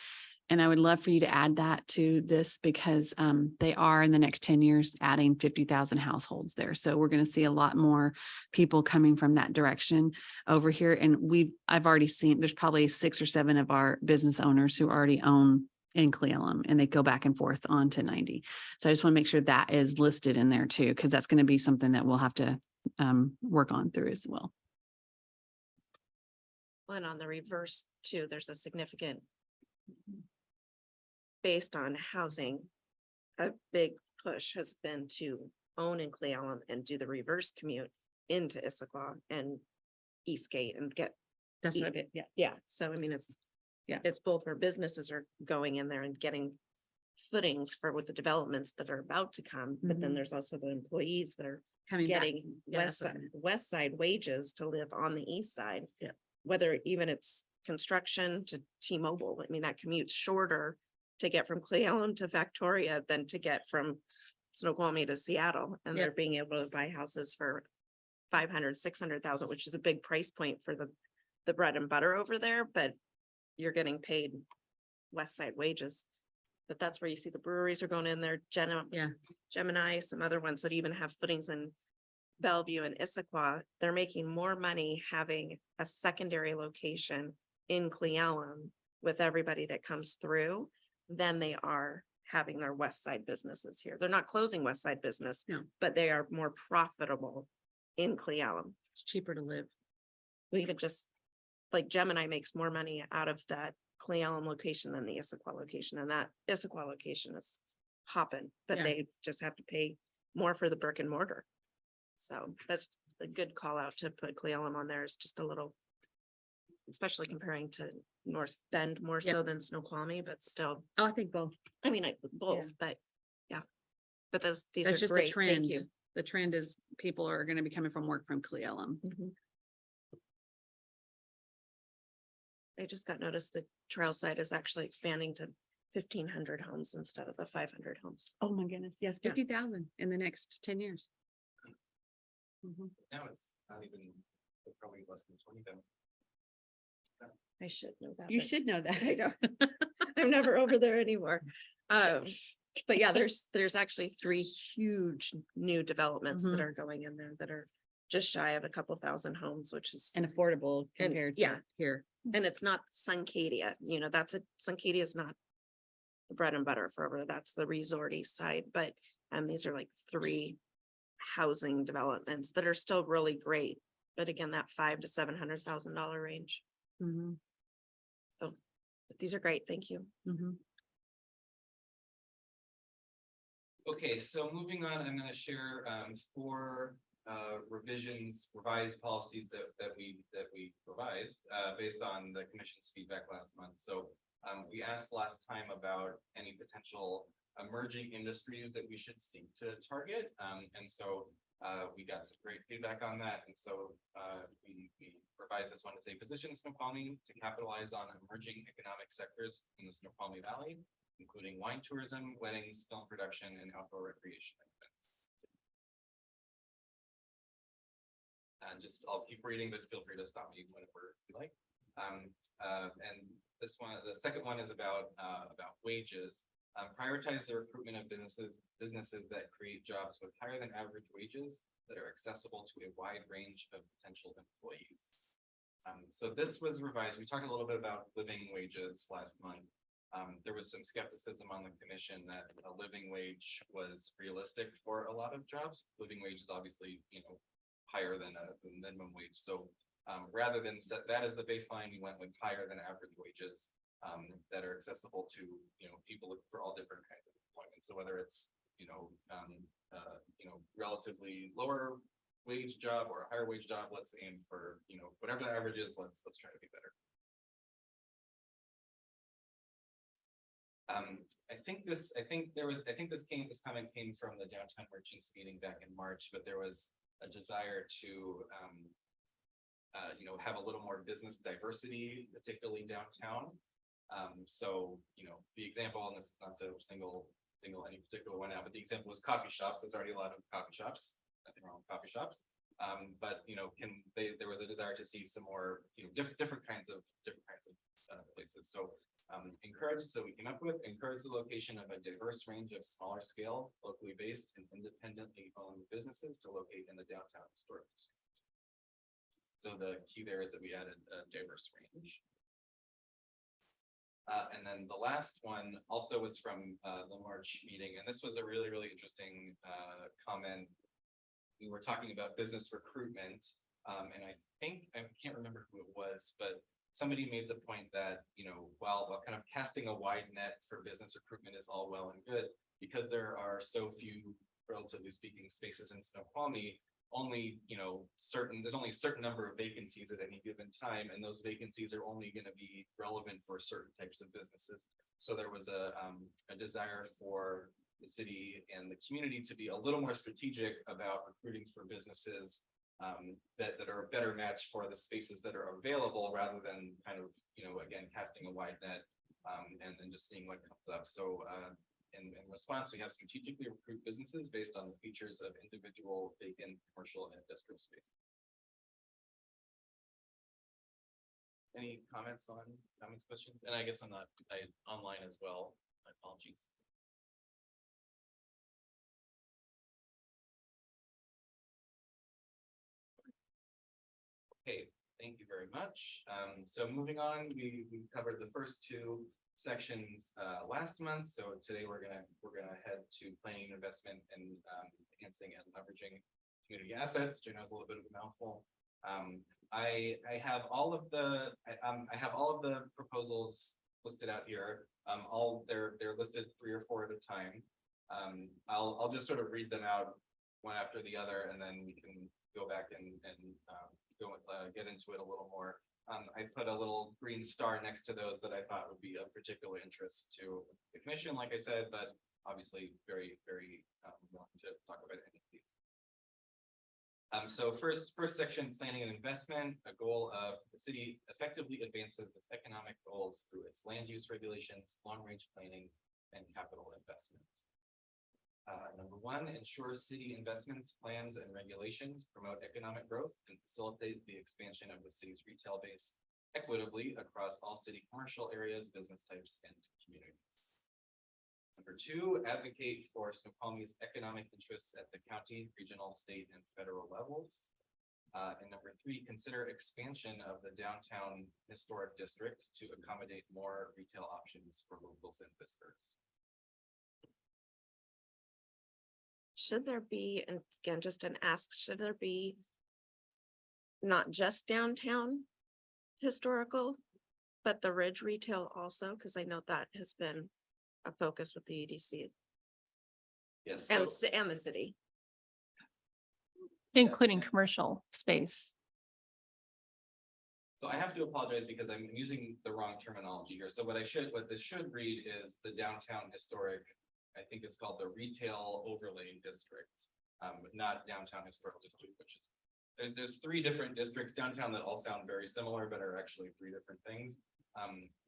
And I would love for you to add that to this because they are in the next 10 years adding 50,000 households there. So we're going to see a lot more people coming from that direction over here. And I've already seen there's probably 6 or 7 of our business owners who already own in Clealum, and they go back and forth on to 90. So I just want to make sure that is listed in there too, because that's going to be something that we'll have to work on through as well. Well, and on the reverse too, there's a significant, based on housing, a big push has been to own in Clealum and do the reverse commute into Issaquah and Eastgate and get. That's what I did. Yeah. Yeah, so I mean, it's both where businesses are going in there and getting footings for with the developments that are about to come, but then Mhm. there's also the employees that are Coming back. getting Yeah, that's what I west side wages to live on the east side. Yeah. Whether even it's construction to T-Mobile, I mean, that commute's shorter to get from Cle Elum to Factoria than to get from Snoqualmie to Seattle. And they're being able to buy houses for 500, 600,000, which is a big price point for the bread and butter over there, but you're getting paid West Side wages. But that's where you see the breweries are going in there, Gemini, some other ones that even have footings in Bellevue and Issaquah. They're making more money having a secondary location in Cle Elum with everybody that comes through than they are having their West Side businesses here. They're not closing West Side business, No. but they are more profitable in Cle Elum. It's cheaper to live. We even just, like Gemini makes more money out of that Cle Elum location than the Issaquah location, and that Issaquah location is hopping, but Yeah. they just have to pay more for the brick and mortar. So that's a good call out to put Cle Elum on there. Is just a little, especially comparing to North Bend more so than Snoqualmie, but still, Oh, I think both. I mean, both, but yeah. But these That's are just the great. Thank trend. you. The trend is people are going to be coming from work from Cle Elum. They just got notice the trail site is actually expanding to 1,500 homes instead of the 500 homes. Oh, my goodness. Yes, Yeah. 50,000 in the next 10 years. Now it's not even, probably less than 20,000. I should know that. You but should know that. I know. I'm never over there anymore. But yeah, there's actually 3 huge new developments that are going in there that are just shy of a couple thousand homes, which is, And affordable And, compared yeah. to here. and it's not Suncadia, Suncadia is not the bread and butter for over, there. That's the resorty side, but these are like 3 housing developments that are still really great. But again, that $500,000 to $700,000 range. Mhm, But these are great. Thank you. mhm. Okay, so moving on, I'm gonna share 4 revised policies that we revised based on the commission's feedback last month. So we asked last time about any potential emerging industries that we should seek to target. And so we got some great feedback on that. And so we revised this one to say position Snoqualmie to capitalize on emerging economic sectors in the Snoqualmie Valley, including wine tourism, weddings, film production, and outdoor recreation events. And I'll keep reading, but feel free to stop me whenever you like. And this one, the second one is about wages. Prioritize the recruitment of businesses that create jobs with higher than average wages that are accessible to a wide range of potential employees. So this was revised. We talked a little bit about living wages last month. There was some skepticism on the commission that a living wage was realistic for a lot of jobs. Living wage is obviously, higher than the minimum wage. So rather than set that as the baseline, we went with higher than average wages that are accessible to, people looking for all different kinds of employment. So whether it's, relatively lower wage job or a higher wage job, let's aim for, whatever the average is, let's try to be better. I think this comment came from the downtown merchants meeting back in March, but there was a desire to have a little more business diversity, particularly downtown. So the example, and this is not to single any particular one out, but the example was coffee shops. There's already a lot of coffee shops. Nothing wrong with coffee shops. But there was a desire to see some more different kinds of places. So we came up with encourage the location of a diverse range of smaller scale, locally based and independently owned businesses to locate in the downtown historic district. So the key there is that we added a diverse range. And then the last one also was from the March meeting, and this was a really, really interesting comment. We were talking about business recruitment, and I can't remember who it was, but somebody made the point that, while kind of casting a wide net for business recruitment is all well and good, because there are so few, relatively speaking, spaces in Snoqualmie, there's only a certain number of vacancies at any given time, and those vacancies are only going to be relevant for certain types of businesses. So there was a desire for the city and the community to be a little more strategic about recruiting for businesses that are a better match for the spaces that are available, rather than kind of, again, casting a wide net and then just seeing what comes up. So in response, we have strategically recruit businesses based on the features of individual vacant commercial and industrial space. Any comments, questions? And I guess I'm not online as well. My apologies. Okay, thank you very much. So moving on, we covered the first two sections last month. So today we're gonna head to planning, investment, and enhancing and leveraging community assets, which I know is a little bit of a mouthful. I have all of the proposals listed out here. They're listed 3 or 4 at a time. I'll just sort of read them out one after the other, and then we can go back and get into it a little more. I put a little green star next to those that I thought would be of particular interest to the commission, like I said, but obviously very, very willing to talk about any of these. So first section, planning and investment. A goal of the city effectively advances its economic goals through its land use regulations, long-range planning, and capital investments. Number 1, ensures city investments, plans, and regulations promote economic growth and facilitate the expansion of the city's retail base equitably across all city commercial areas, business types, and communities. Number 2, advocate for Snoqualmie's economic interests at the county, regional, state, and federal levels. And number 3, consider expansion of the downtown historic district to accommodate more retail options for locals and visitors. Should there be, and again, just an ask, should there be not just downtown historical, but the Ridge retail also? Because I know that has been a focus with the EDC Yes. and the city. Including commercial space. So I have to apologize because I'm using the wrong terminology here. So what this should read is the downtown historic. I think it's called the retail overlay district, not downtown historical district, which is there's 3 different districts downtown that all sound very similar, but are actually 3 different things.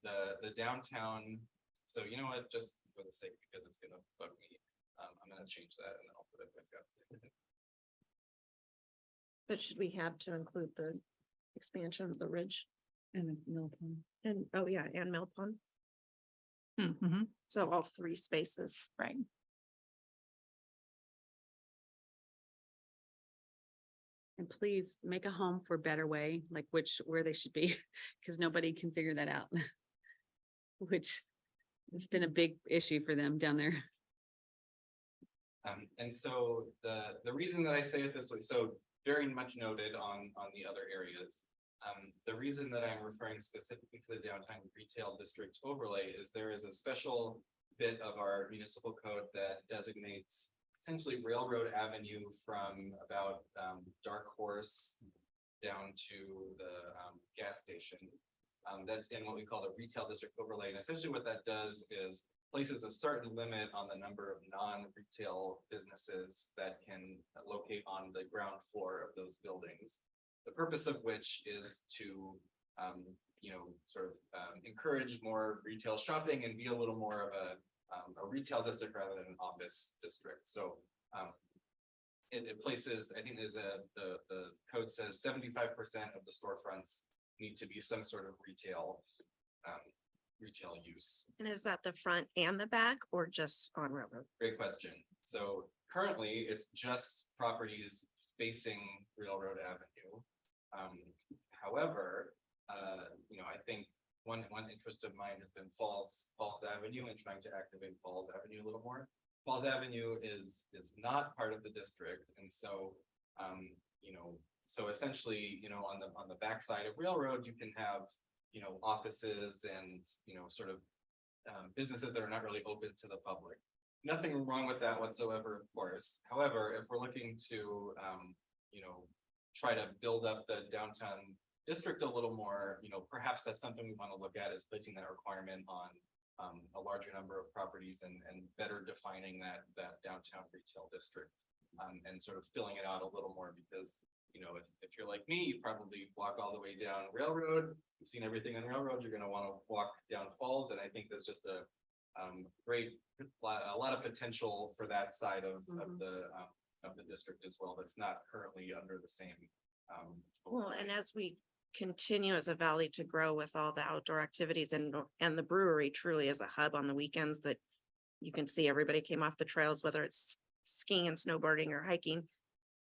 The downtown. So you know what? Just for the sake, because it's gonna bug me, I'm gonna change that and then I'll put it back up. But should we have to include the expansion of the Ridge And Mill Pond. and, oh yeah, and Mill Pond? Mm-hmm. So all 3 spaces. Right. And please make a home for Better Way, like where they should be, because nobody can figure that out. Which has been a big issue for them down there. And so the reason that I say it this way, so very much noted on the other areas. The reason that I'm referring specifically to the downtown retail district overlay is there is a special bit of our municipal code that designates essentially Railroad Avenue from about Dark Horse down to the gas station. That's in what we call the retail district overlay. And essentially what that does is places a certain limit on the number of non-retail businesses that can locate on the ground floor of those buildings. The purpose of which is to, encourage more retail shopping and be a little more of a retail district rather than an office district. So it places, I think the code says 75% of the storefronts need to be some sort of retail use. And is that the front and the back or just on Railroad? Great question. So currently it's just properties facing Railroad Avenue. However, I think one interest of mine has been Falls Avenue and trying to activate Falls Avenue a little more. Falls Avenue is not part of the district, and so so essentially, on the backside of Railroad, you can have offices and businesses that are not really open to the public. Nothing wrong with that whatsoever, of course. However, if we're looking to try to build up the downtown district a little more, perhaps that's something we want to look at, is placing that requirement on a larger number of properties and better defining that downtown retail district and sort of filling it out a little more, because you know, if you're like me, you probably walk all the way down Railroad. You've seen everything on Railroad, you're gonna want to walk down Falls, and I think there's just a lot of potential for that side of the district as well. That's not currently under the same. Well, and as we continue as a valley to grow with all the outdoor activities and the brewery truly is a hub on the weekends that you can see everybody came off the trails, whether it's skiing and snowboarding or hiking.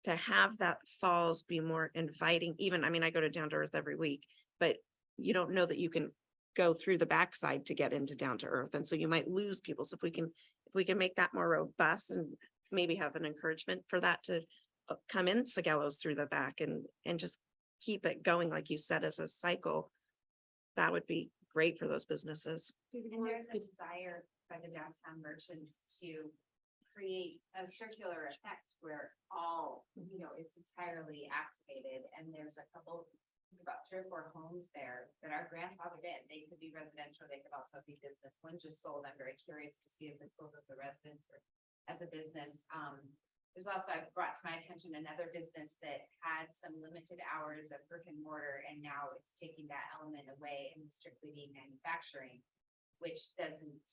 To have that falls be more inviting, even, I mean, I go to Down to Earth every week, but you don't know that you can go through the backside to get into Down to Earth. And so you might lose people. So if we can make that more robust and maybe have an encouragement for that to come in Sagellos through the back and just keep it going, like you said, as a cycle, that would be great for those businesses. And there's a desire by the downtown merchants to create a circular effect where it's entirely activated, and there's a couple, about 3 or 4 homes there that are grandfathered in. They could be residential, they could also be business. One just sold. I'm very curious to see if it sold as a residence or as a business. There's also, I've brought to my attention another business that had some limited hours of brick and mortar, and now it's taking that element away and strictly being manufacturing, which doesn't,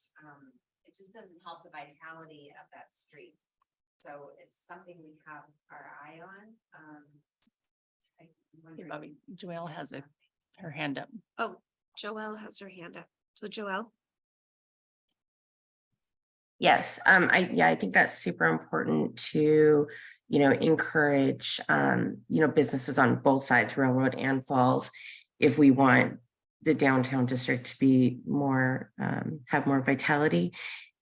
it just doesn't help the vitality of that street. So it's something we have our eye on. Hey, Bobby, Joelle has her hand up. Oh, Joelle has her hand up. So Joelle? Yes, I think that's super important to, encourage, businesses on both sides, Railroad and Falls, if we want the downtown district to be more, have more vitality.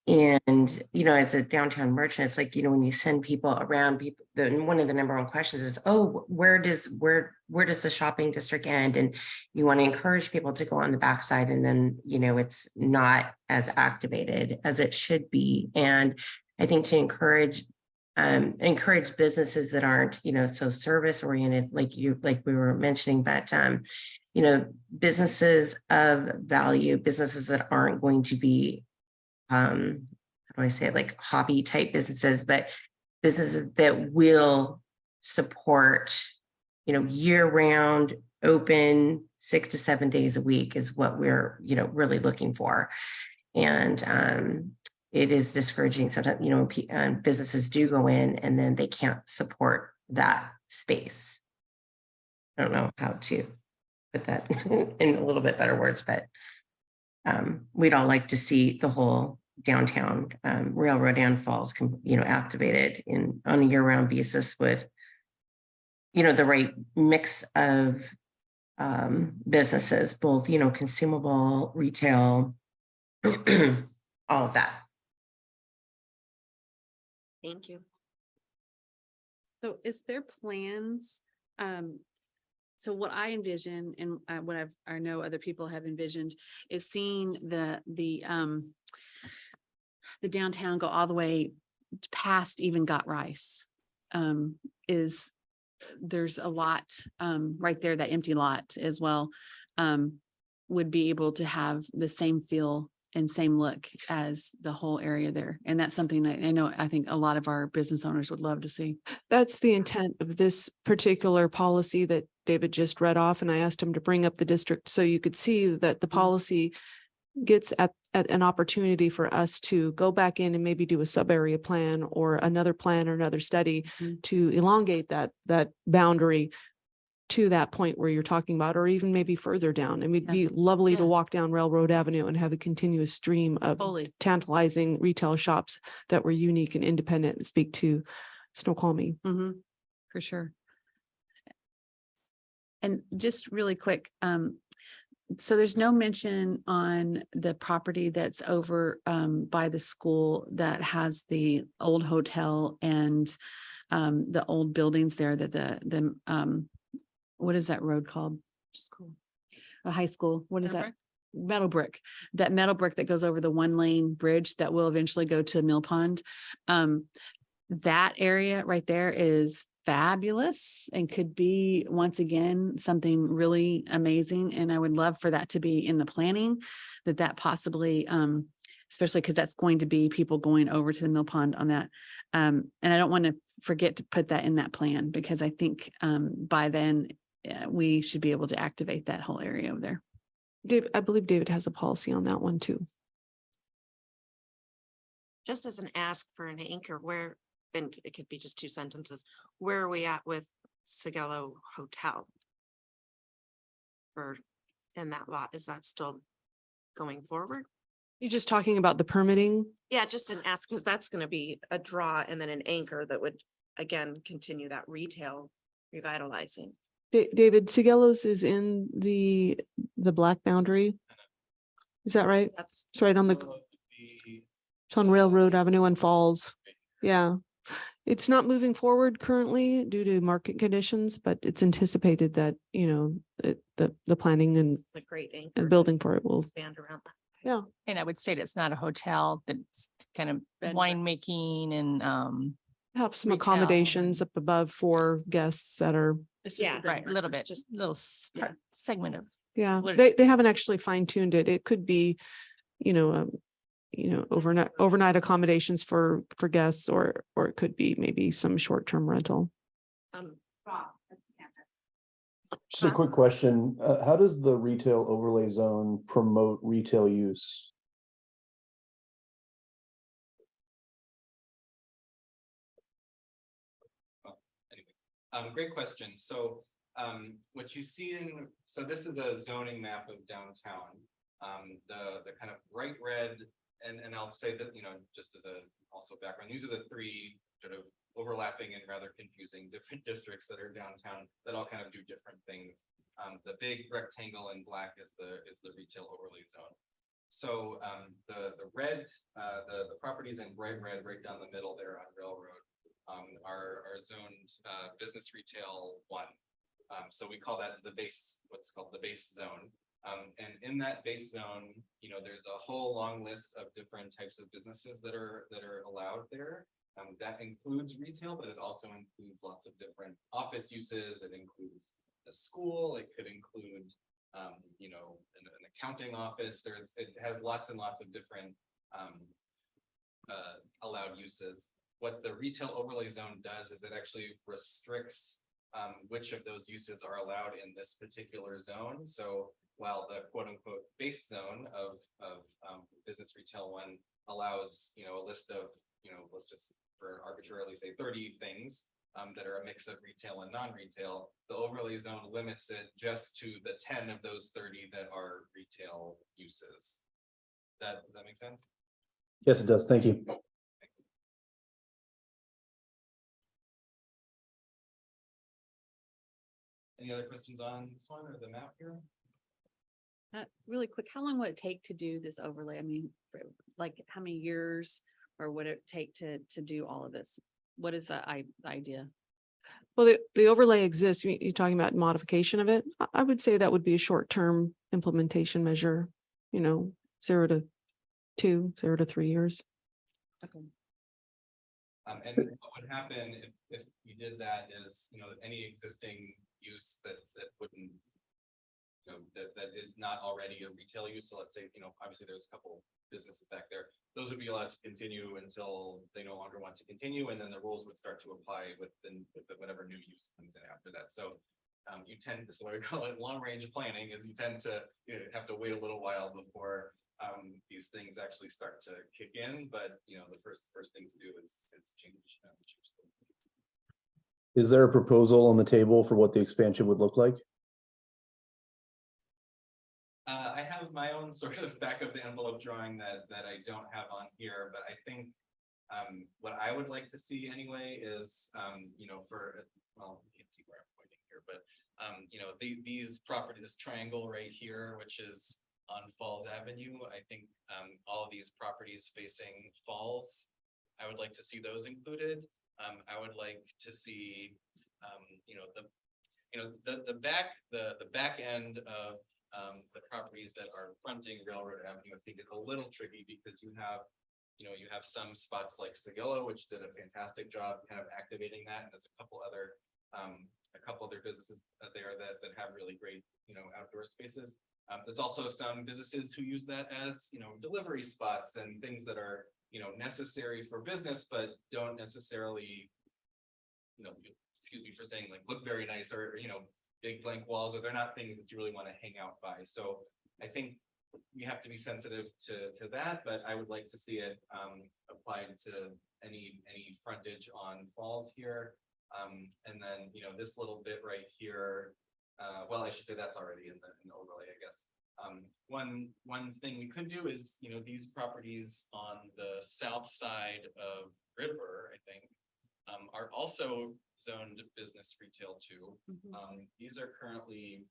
And, as a downtown merchant, it's like, when you send people around, one of the number one questions is, oh, where does the shopping district end? And you want to encourage people to go on the backside, and then, it's not as activated as it should be. And I think to encourage businesses that aren't, so service oriented, like we were mentioning, but, businesses of value, businesses that aren't going to be, how do I say it, like hobby type businesses, but businesses that will support, year round, open 6 to 7 days a week is what we're, really looking for. And it is discouraging sometimes, businesses do go in and then they can't support that space. I don't know how to put that in a little bit better words, but we'd all like to see the whole downtown Railroad and Falls, activated on a year-round basis with, the right mix of businesses, both, consumable, retail, all of that. Thank you. So is there plans? So what I envision and what I know other people have envisioned is seeing the downtown go all the way past even Got Rice. There's a lot right there, that empty lot as well, would be able to have the same feel and same look as the whole area there. And that's something that I think a lot of our business owners would love to see. That's the intent of this particular policy that David just read off. And I asked him to bring up the district so you could see that the policy gets at an opportunity for us to go back in and maybe do a sub area plan or another plan or another study to elongate that boundary to that point where you're talking about, or even maybe further down. And it'd be lovely to walk down Railroad Avenue and have a continuous stream of tantalizing retail shops that were unique and independent and speak to Snoqualmie. For sure. And just really quick, so there's no mention on the property that's over by the school that has the old hotel and the old buildings there, that the what is that road called? School. A high school. What is that? Metal brick. That metal brick that goes over the 1-lane bridge that will eventually go to Mill Pond. That area right there is fabulous and could be, once again, something really amazing. And I would love for that to be in the planning, that possibly especially because that's going to be people going over to the mill pond on that. And I don't want to forget to put that in that plan because I think by then we should be able to activate that whole area over there. Dave, I believe David has a policy on that one too. Just as an ask for an anchor, where, and it could be just 2 sentences, where are we at with Sigello Hotel? Or in that lot, is that still going forward? You're just talking about the permitting? Yeah, just an ask, because that's gonna be a draw and then an anchor that would, again, continue that retail revitalizing. David, Sigello's is in the black boundary. Is that right? That's, It's right on the, it's on Railroad Avenue and Falls. Yeah. It's not moving forward currently due to market conditions, but it's anticipated that, you know, the planning and it's a great anchor. building for it will, Expand around that. yeah. And I would state it's not a hotel, that's kind of Bed and winemaking and, Have some Retail accommodations and- up above for guests that are, It's just right, a little bit, Just, little yeah. segment of, yeah, What- they haven't actually fine tuned it. It could be, you know, overnight accommodations for guests, or it could be maybe some short-term rental. Just a quick question. How does the retail overlay zone promote retail use? Great question. So, what you see so this is a zoning map of downtown. The kind of bright red, and I'll say that, you know, just as a also background, these are the 3 sort of overlapping and rather confusing different districts that are downtown that all kind of do different things. The big rectangle in black is the retail overlay zone. So, the red, the properties in bright red right down the middle there on Railroad are zoned business retail 1. So we call that the base, what's called the base zone. And in that base zone, you know, there's a whole long list of different types of businesses that are allowed there. That includes retail, but it also includes lots of different office uses. It includes a school. It could include, you know, an accounting office. It has lots and lots of different allowed uses. What the retail overlay zone does is it actually restricts which of those uses are allowed in this particular zone. So while the quote unquote base zone of business retail 1 allows, you know, a list of, you know, let's just for arbitrarily say 30 things that are a mix of retail and non-retail, the overlay zone limits it just to the 10 of those 30 that are retail uses. Does that make sense? Yes, it does. Thank you. Any other questions on this one or the map here? Really quick, how long would it take to do this overlay? I mean, like how many years or would it take to do all of this? What is the idea? Well, the overlay exists. You're talking about modification of it. I would say that would be a short-term implementation measure, you know, 0 to 2, 0 to 3 years. Okay. And what would happen if you did that is, you know, any existing use that wouldn't, you know, that is not already a retail use. So let's say, you know, obviously there's a couple businesses back there. Those would be allowed to continue until they no longer want to continue. And then the rules would start to apply with whatever new use comes in after that. So you tend, this is what we call it long range planning, is you tend to, you know, have to wait a little while before these things actually start to kick in. But, you know, the first thing to do is change. Is there a proposal on the table for what the expansion would look like? I have my own sort of back of the envelope drawing that I don't have on here, but I think what I would like to see anyway is, you know, well, you can't see where I'm pointing here, but you know, these properties, this triangle right here, which is on Falls Avenue, I think all of these properties facing Falls, I would like to see those included. I would like to see, you know, the back end of the properties that are fronting Railroad Avenue. I think it's a little tricky because you have some spots like Sigello, which did a fantastic job kind of activating that, and there's a couple other businesses there that have really great, you know, outdoor spaces. There's also some businesses who use that as, delivery spots and things that are, necessary for business, but don't necessarily, excuse me for saying, like, look very nice, or, big blank walls, or they're not things that you really want to hang out by. So I think we have to be sensitive to that, but I would like to see it applied to any frontage on falls here. And then, this little bit right here, well, I should say that's already in the overlay, I guess. One thing we could do is, these properties on the south side of River, I think, are also zoned business retail too. These are currently,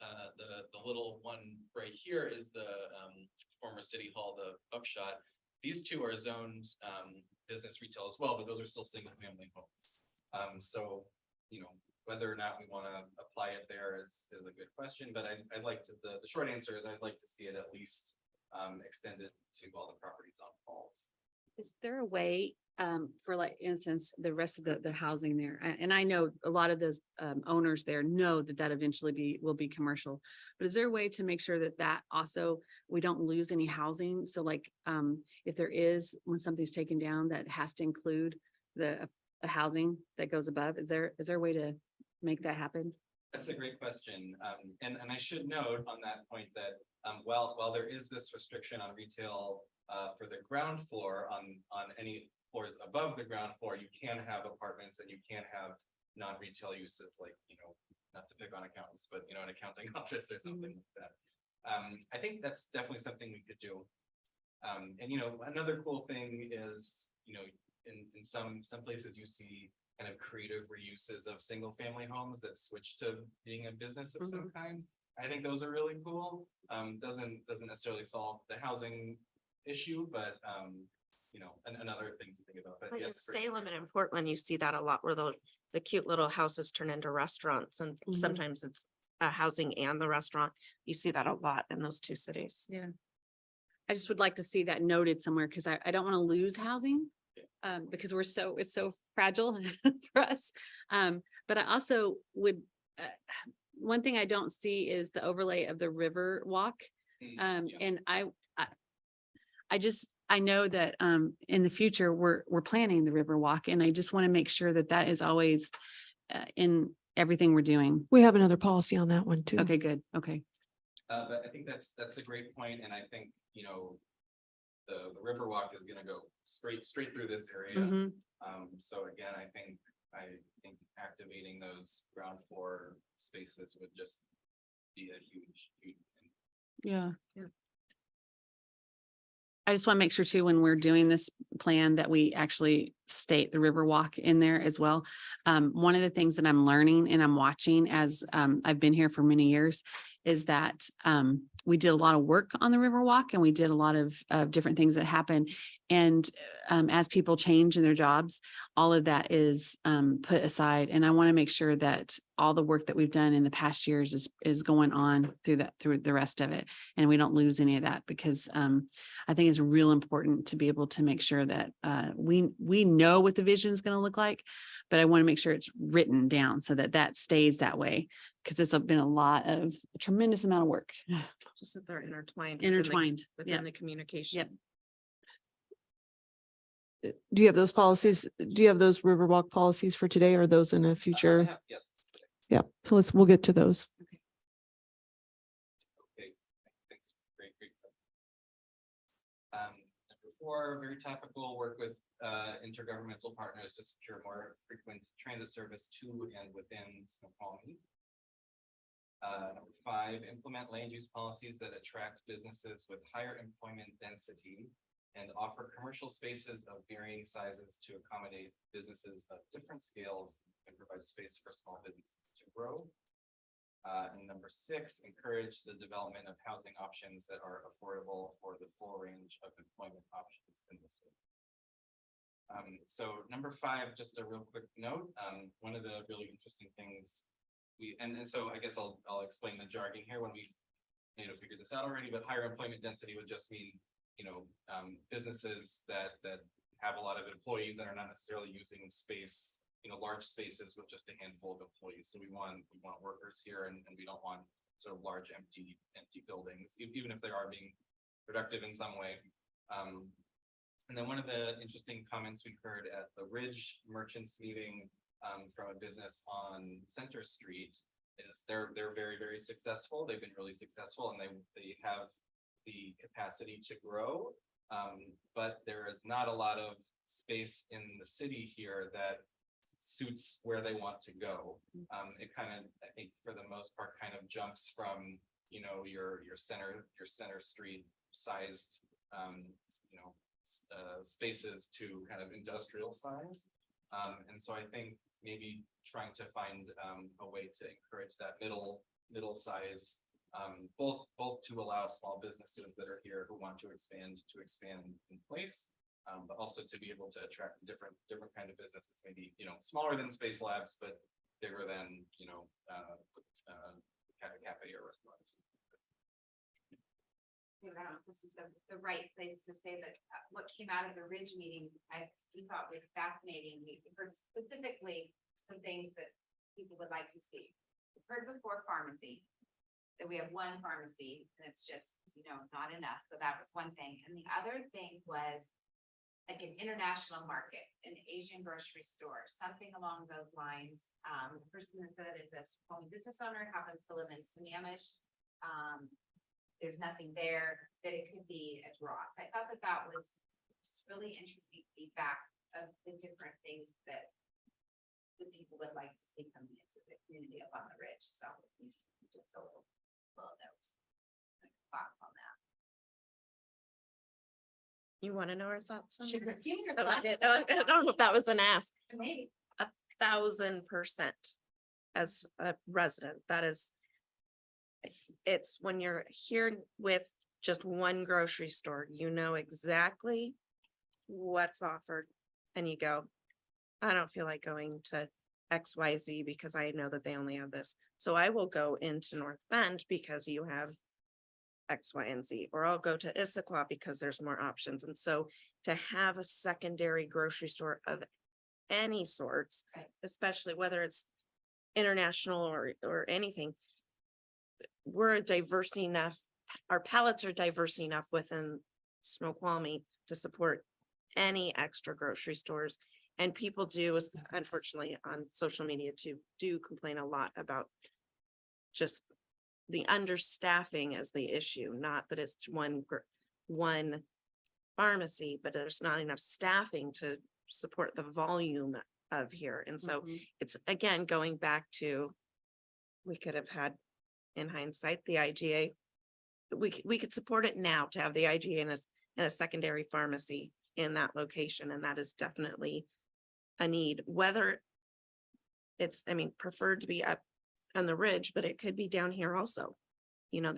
the little one right here is the former city hall, the Buckshot. These two are zoned business retail as well, but those are still single family homes. So, whether or not we want to apply it there is a good question, but I'd like to, the short answer is I'd like to see it at least extended to all the properties on falls. Is there a way for, like, instance, the rest of the housing there? And I know a lot of those owners there know that eventually will be commercial, but is there a way to make sure that also we don't lose any housing? So like, if there is, when something's taken down, that has to include the housing that goes above, is there a way to make that happen? That's a great question. And I should note on that point that while there is this restriction on retail for the ground floor, on any floors above the ground floor, you can have apartments and you can have non-retail uses, like, not to pick on accountants, but, an accounting office or something like that. I think that's definitely something we could do. And, another cool thing is, in some places you see kind of creative reuses of single family homes that switch to being a business of some kind. I think those are really cool. Doesn't necessarily solve the housing issue, but another thing to think about. But Like in yes, Salem and in Portland, you see that a lot where the cute little houses turn into restaurants, and sometimes it's housing and the restaurant. You see that a lot in those two cities. Yeah. I just would like to see that noted somewhere, because I don't want to lose housing. Because it's so fragile for us. But I also would, one thing I don't see is the overlay of the river walk. yeah. And I know that in the future, we're planning the river walk, and I just want to make sure that is always in everything we're doing. We have another policy on that one too. Okay, good. Okay. But I think that's a great point, and I think, the Riverwalk is gonna go straight through this area. Mhm. So again, I think activating those ground floor spaces would just be a huge thing. Yeah. I just want to make sure too, when we're doing this plan, that we actually state the Riverwalk in there as well. One of the things that I'm learning and I'm watching as I've been here for many years is that we did a lot of work on the Riverwalk, and we did a lot of different things that happen. And as people change in their jobs, all of that is put aside. And I want to make sure that all the work that we've done in the past years is going on through the rest of it. And we don't lose any of that, because I think it's real important to be able to make sure that we know what the vision is going to look like, but I want to make sure it's written down so that stays that way, because it's been a tremendous amount of work. Just that they're intertwined. Within the communication. Yep. Do you have those policies? Do you have those Riverwalk policies for today, or are those in a future? Yes. Yeah, so we'll get to those. Okay, thanks. Great. Number 4, very topical, work with intergovernmental partners to secure more frequent transit service to and within Snoqualmie. Number 5, implement land use policies that attract businesses with higher employment density and offer commercial spaces of varying sizes to accommodate businesses of different scales and provide space for small businesses to grow. And number 6, encourage the development of housing options that are affordable for the full range of employment options in the city. So number 5, just a real quick note. One of the really interesting things and so I guess I'll explain the jargon here when we figured this out already, but higher employment density would just mean, businesses that have a lot of employees and are not necessarily using space, large spaces with just a handful of employees. So we want workers here, and we don't want sort of large empty buildings, even if they are being productive in some way. And then one of the interesting comments we heard at the Ridge Merchants meeting from a business on Center Street is they're very, very successful. They've been really successful and they have the capacity to grow. But there is not a lot of space in the city here that suits where they want to go. It kind of, I think for the most part, kind of jumps from, you know, your center street sized, spaces to kind of industrial size. And so I think maybe trying to find a way to encourage that middle size, both to allow small businesses that are here who want to expand in place, but also to be able to attract different kind of businesses, maybe, you know, smaller than Space Labs, but bigger than, you know, cafe or restaurant. I don't know if this is the right place to say that what came out of the Ridge meeting, we thought was fascinating. We heard specifically some things that people would like to see. We've heard before pharmacy, that we have one pharmacy and it's just, you know, not enough. So that was one thing. And the other thing was like an international market, an Asian grocery store, something along those lines. The person that said is a small business owner, happens to live in Sammamish. There's nothing there, that it could be a draw. So I thought that that was just really interesting feedback of the different things that the people would like to see coming into the community up on the Ridge. So just a little note. Thoughts on that? You want to know our thoughts? on Sure. that? Give me your Oh, I thoughts. don't know if that was an ask. Maybe. 1,000% as a resident. That is, it's when you're here with just one grocery store, you know exactly what's offered and you go, I don't feel like going to XYZ because I know that they only have this. So I will go into North Bend because you have X, Y, and Z, or I'll go to Issaquah because there's more options. And so to have a secondary grocery store of any sorts, especially whether it's international or anything, we're diverse enough, our palettes are diverse enough within Snoqualmie to support any extra grocery stores. And people do, unfortunately, on social media too, do complain a lot about just the understaffing as the issue, not that it's one pharmacy, but there's not enough staffing to support the volume of here. And so it's, again, going back to, we could have had, in hindsight, the IGA, we could support it now to have the IGA in a secondary pharmacy in that location. And that is definitely a need, whether it's, I mean, preferred to be up on the Ridge, but it could be down here also, you know,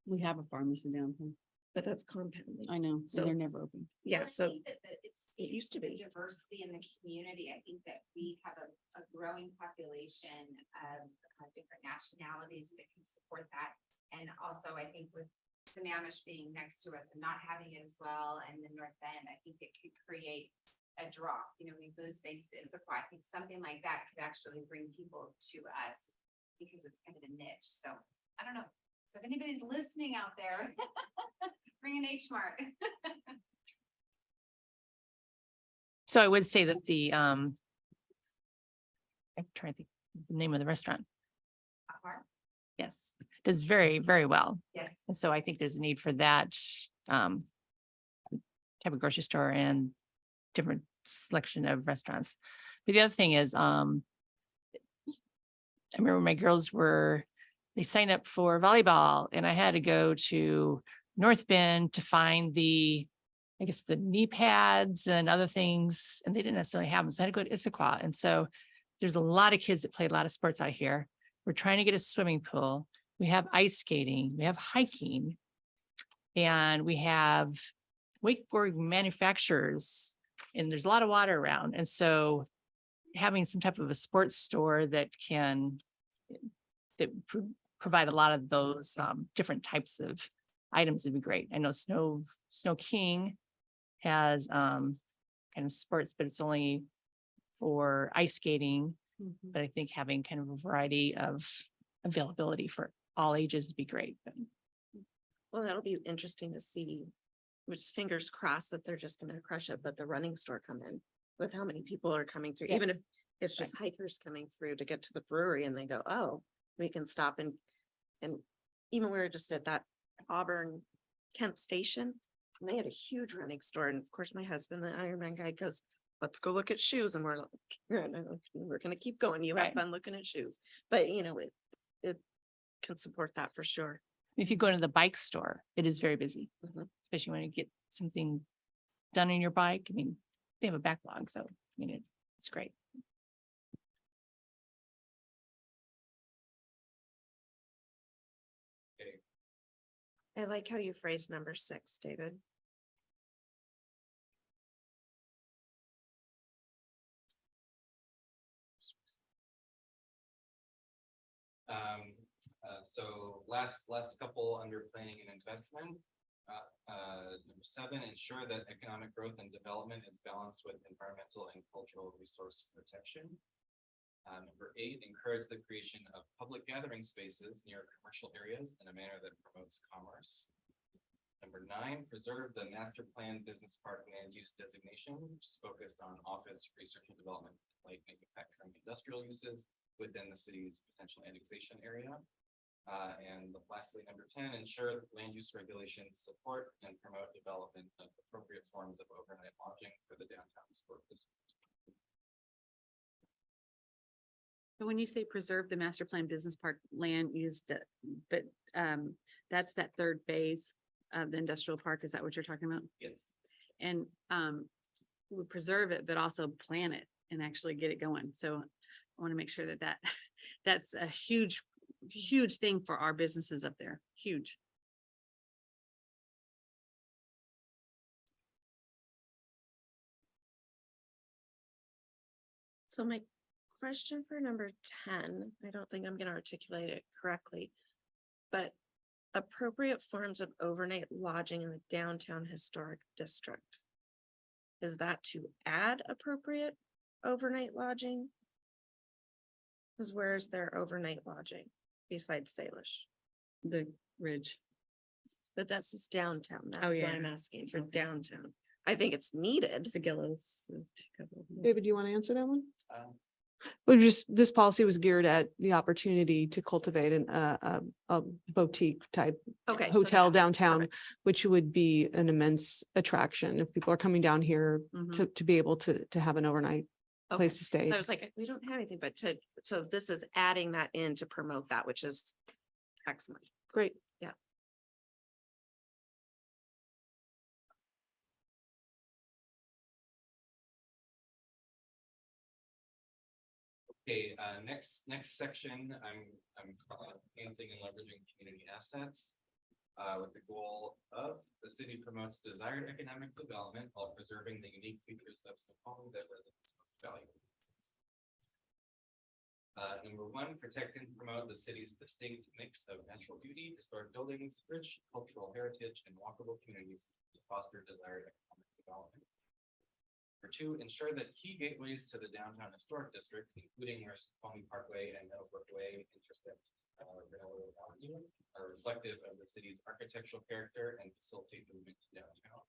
We have a pharmacy down here. but that's compounding. I know, So- so they're never open. Yeah, I so think that it used to the be. diversity in the community. I think that we have a growing population of different nationalities that can support that. And also, I think with Sammamish being next to us and not having it as well, and the North Bend, I think it could create a draw. You know, we lose things to Issaquah. I think something like that could actually bring people to us because it's kind of a niche. So I don't know. So if anybody's listening out there, bring an H Mart. So I would say that I'm trying to think of the name of the restaurant. Yes, does very, very well. Yes. And so I think there's a need for that type of grocery store and different selection of restaurants. But the other thing is, I remember my girls they signed up for volleyball and I had to go to North Bend to find the knee pads and other things, and they didn't necessarily have them. So I had to go to Issaquah. And so there's a lot of kids that play a lot of sports out here. We're trying to get a swimming pool. We have ice skating, we have hiking, and we have wakeboard manufacturers, and there's a lot of water around. And so having some type of a sports store that can provide a lot of those different types of items would be great. I know Snow King has kind of sports, but it's only for ice skating. But I think having kind of a variety of availability for all ages would be great. But Well, that'll be interesting to see, which fingers crossed that they're just gonna crush it, but the running store come in with how many people are coming through, Yeah. even if it's just hikers coming through to get to the brewery and they go, oh, we can stop and even we were just at that Auburn Kent Station and they had a huge running store. And of course, my husband, the Ironman guy goes, let's go look at shoes. And we're like, "Yeah, no, we're gonna keep going. You have Right. fun looking at shoes." But it can support that for sure. if you go to the bike store, it is very busy, Mhm. especially when you get something done in your bike. I mean, they have a backlog, so it's great. I like how you phrased number 6, David. So last couple under planning and investment. Number 7, ensure that economic growth and development is balanced with environmental and cultural resource protection. Number 8, encourage the creation of public gathering spaces near commercial areas in a manner that promotes commerce. Number 9, preserve the master plan business park land use designation, which is focused on office, research and development, like manufacturing, industrial uses within the city's potential annexation area. And lastly, number 10, ensure that land use regulations support and promote development of appropriate forms of overnight lodging for the downtown historic district. So when you say preserve the master plan business park land used, but that's that third phase of the industrial park. Is that what you're talking about? Yes. And we preserve it, but also plan it and actually get it going. So I want to make sure that that's a huge thing for our businesses up there. Huge. So my question for number 10, I don't think I'm gonna articulate it correctly, but appropriate forms of overnight lodging in the downtown historic district. Is that to add appropriate overnight lodging? Because where's their overnight lodging besides Salish? The ridge. But that's just downtown. That's why yeah. I'm asking for Okay. downtown. I think it's needed. Sigillos. David, do you want to answer that one? Um, Well, just, this policy was geared at the opportunity to cultivate a boutique type Okay. so hotel down- downtown, perfect. which would be an immense attraction if people are coming down here Mhm. to be able to have an overnight Okay. place to stay. So I was like, we don't have anything, but so this is adding that in to promote that, which is excellent. Great. Okay, next section, I'm enhancing and leveraging community assets. With the goal of the city promotes desired economic development while preserving the unique features of Snoqualmie that residents most value. Number 1, protect and promote the city's distinct mix of natural beauty, historic buildings, rich cultural heritage, and walkable communities to foster desired economic development. Number 2, ensure that key gateways to the downtown historic district, including where Snoqualmie Parkway and Meadowbrook Way intersect Railroad Avenue, are reflective of the city's architectural character and facilitate movement to downtown.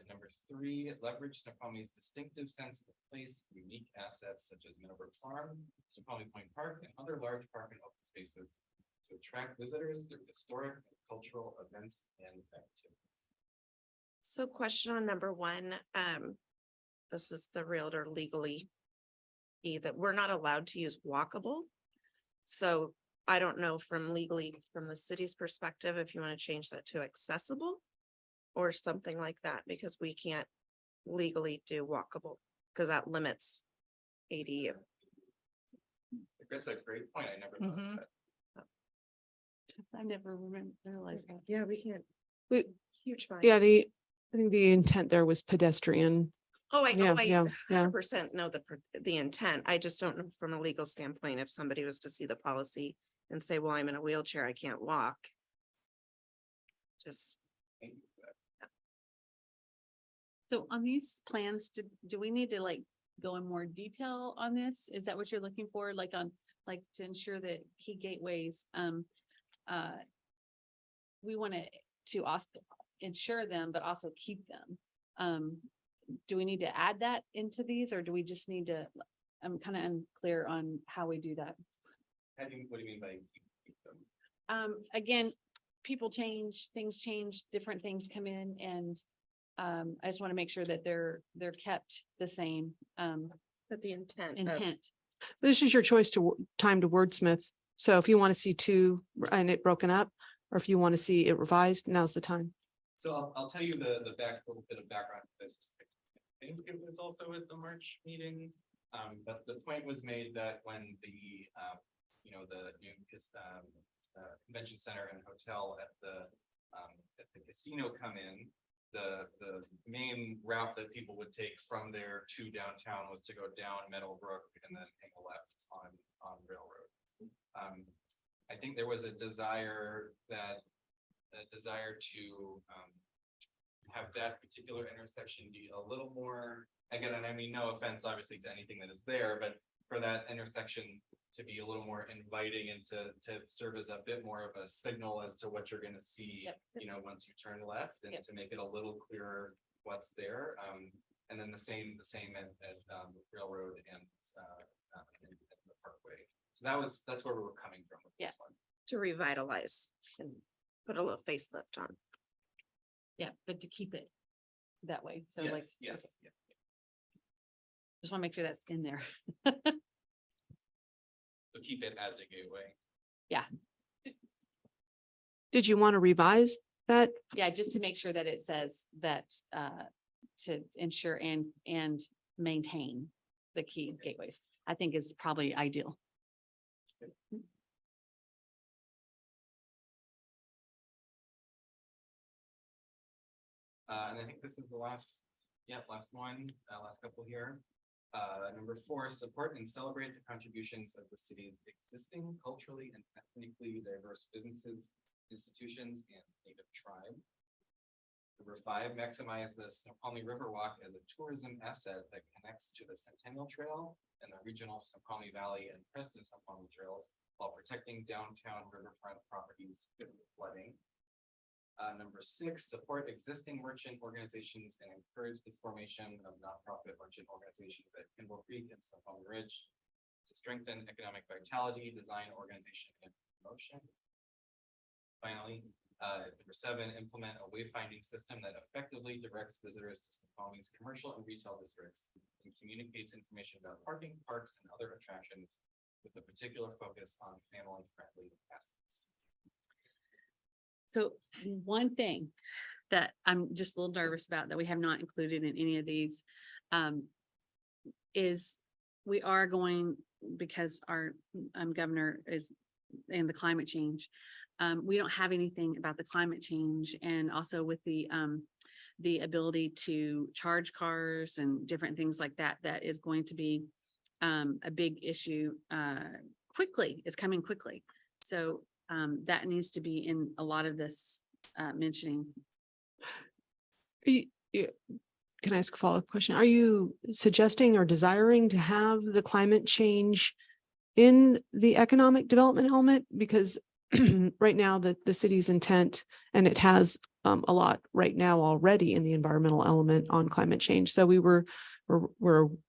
Number 3, leverage Snoqualmie's distinctive sense of place, unique assets such as Meadowbrook Farm, Snoqualmie Point Park, and other large park and open spaces to attract visitors through historic and cultural events and activities. So question on number 1, this is the realtor legally that we're not allowed to use walkable. So I don't know from the city's perspective, if you want to change that to accessible or something like that, because we can't legally do walkable because that limits ADU. That's a great point. I never thought of Mhm. that. I never realized that. Yeah, we can't. We- Huge fine. Yeah, I think the intent there was pedestrian. Oh, Yeah, yeah. 100% know the intent. I just don't know from a legal standpoint, if somebody was to see the policy and say, well, I'm in a wheelchair, I can't walk. Just, Thank you for that. So on these plans, do we need to like go in more detail on this? Is that what you're looking for? Like on like to ensure that key gateways, we want to also ensure them, but also keep them. Do we need to add that into these, or do we just need to, I'm kind of unclear on how we do that. What do you mean by keep them? Again, people change, things change, different things come in, and I just want to make sure that they're kept the same But the intent. of- intent. This is your choice to, time to wordsmith. So if you want to see two and it broken up, or if you want to see it revised, now's the time. So I'll tell you the little bit of background to this. I think it was also at the March meeting, but the point was made that when the, the new convention center and hotel at the casino come in, the main route that people would take from there to downtown was to go down Meadowbrook and then take a left on Railroad. I think there was a desire to have that particular intersection be a little more, again, and I mean, no offense, obviously, to anything that is there, but for that intersection to be a little more inviting and to serve as a bit more of a signal as to what you're gonna see, once you turn left, and to make it a little clearer what's there. And then the same at Railroad and the Parkway. So that's where we were coming from with this one. To revitalize and put a little facelift on. Yeah, but to keep it that way. So Yes, like, yes, okay, yeah. just want to make sure that's in there. So keep it as a gateway. Did you want to revise that? Yeah, just to make sure that it says that to ensure and maintain the key gateways, I think is probably ideal. And I think this is the last one, last couple here. Number 4, support and celebrate the contributions of the city's existing culturally and ethnically diverse businesses, institutions, and native tribe. Number 5, maximize the Snoqualmie Riverwalk as a tourism asset that connects to the Centennial Trail and the regional Snoqualmie Valley and Preston Snoqualmie trails while protecting downtown riverfront properties from flooding. Number 6, support existing merchant organizations and encourage the formation of nonprofit merchant organizations at Kimball Creek and Snoqualmie Ridge to strengthen economic vitality, design, organization, and promotion. Finally, number 7, implement a wayfinding system that effectively directs visitors to Snoqualmie's commercial and retail districts and communicates information about parking, parks, and other attractions with a particular focus on family-friendly assets. So one thing that I'm just a little nervous about that we have not included in any of these is we are going, because our governor is in the climate change. We don't have anything about the climate change, and also with the ability to charge cars and different things like that, that is going to be a big issue quickly, is coming quickly. So that needs to be in a lot of this mentioning. Can I ask a follow-up question? Are you suggesting or desiring to have the climate change in the economic development element? Because right now the city's intent, and it has a lot right now already in the environmental element on climate change. So we're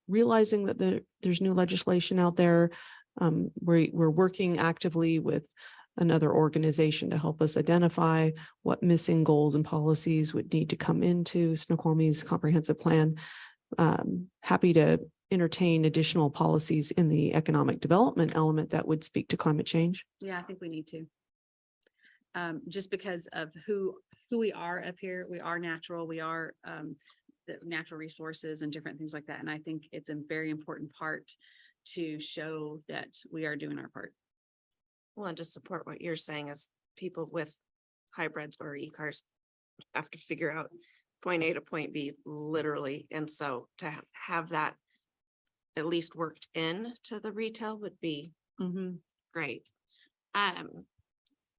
realizing that there's new legislation out there. We're working actively with another organization to help us identify what missing goals and policies would need to come into Snoqualmie's comprehensive plan. Happy to entertain additional policies in the economic development element that would speak to climate change. Yeah, I think we need to. Just because of who we are up here, we are natural, we are the natural resources and different things like that. And I think it's a very important part to show that we are doing our part. Well, and to support what you're saying is people with hybrids or e-cars have to figure out point A to point B literally. And so to have that at least worked in to the retail would be great.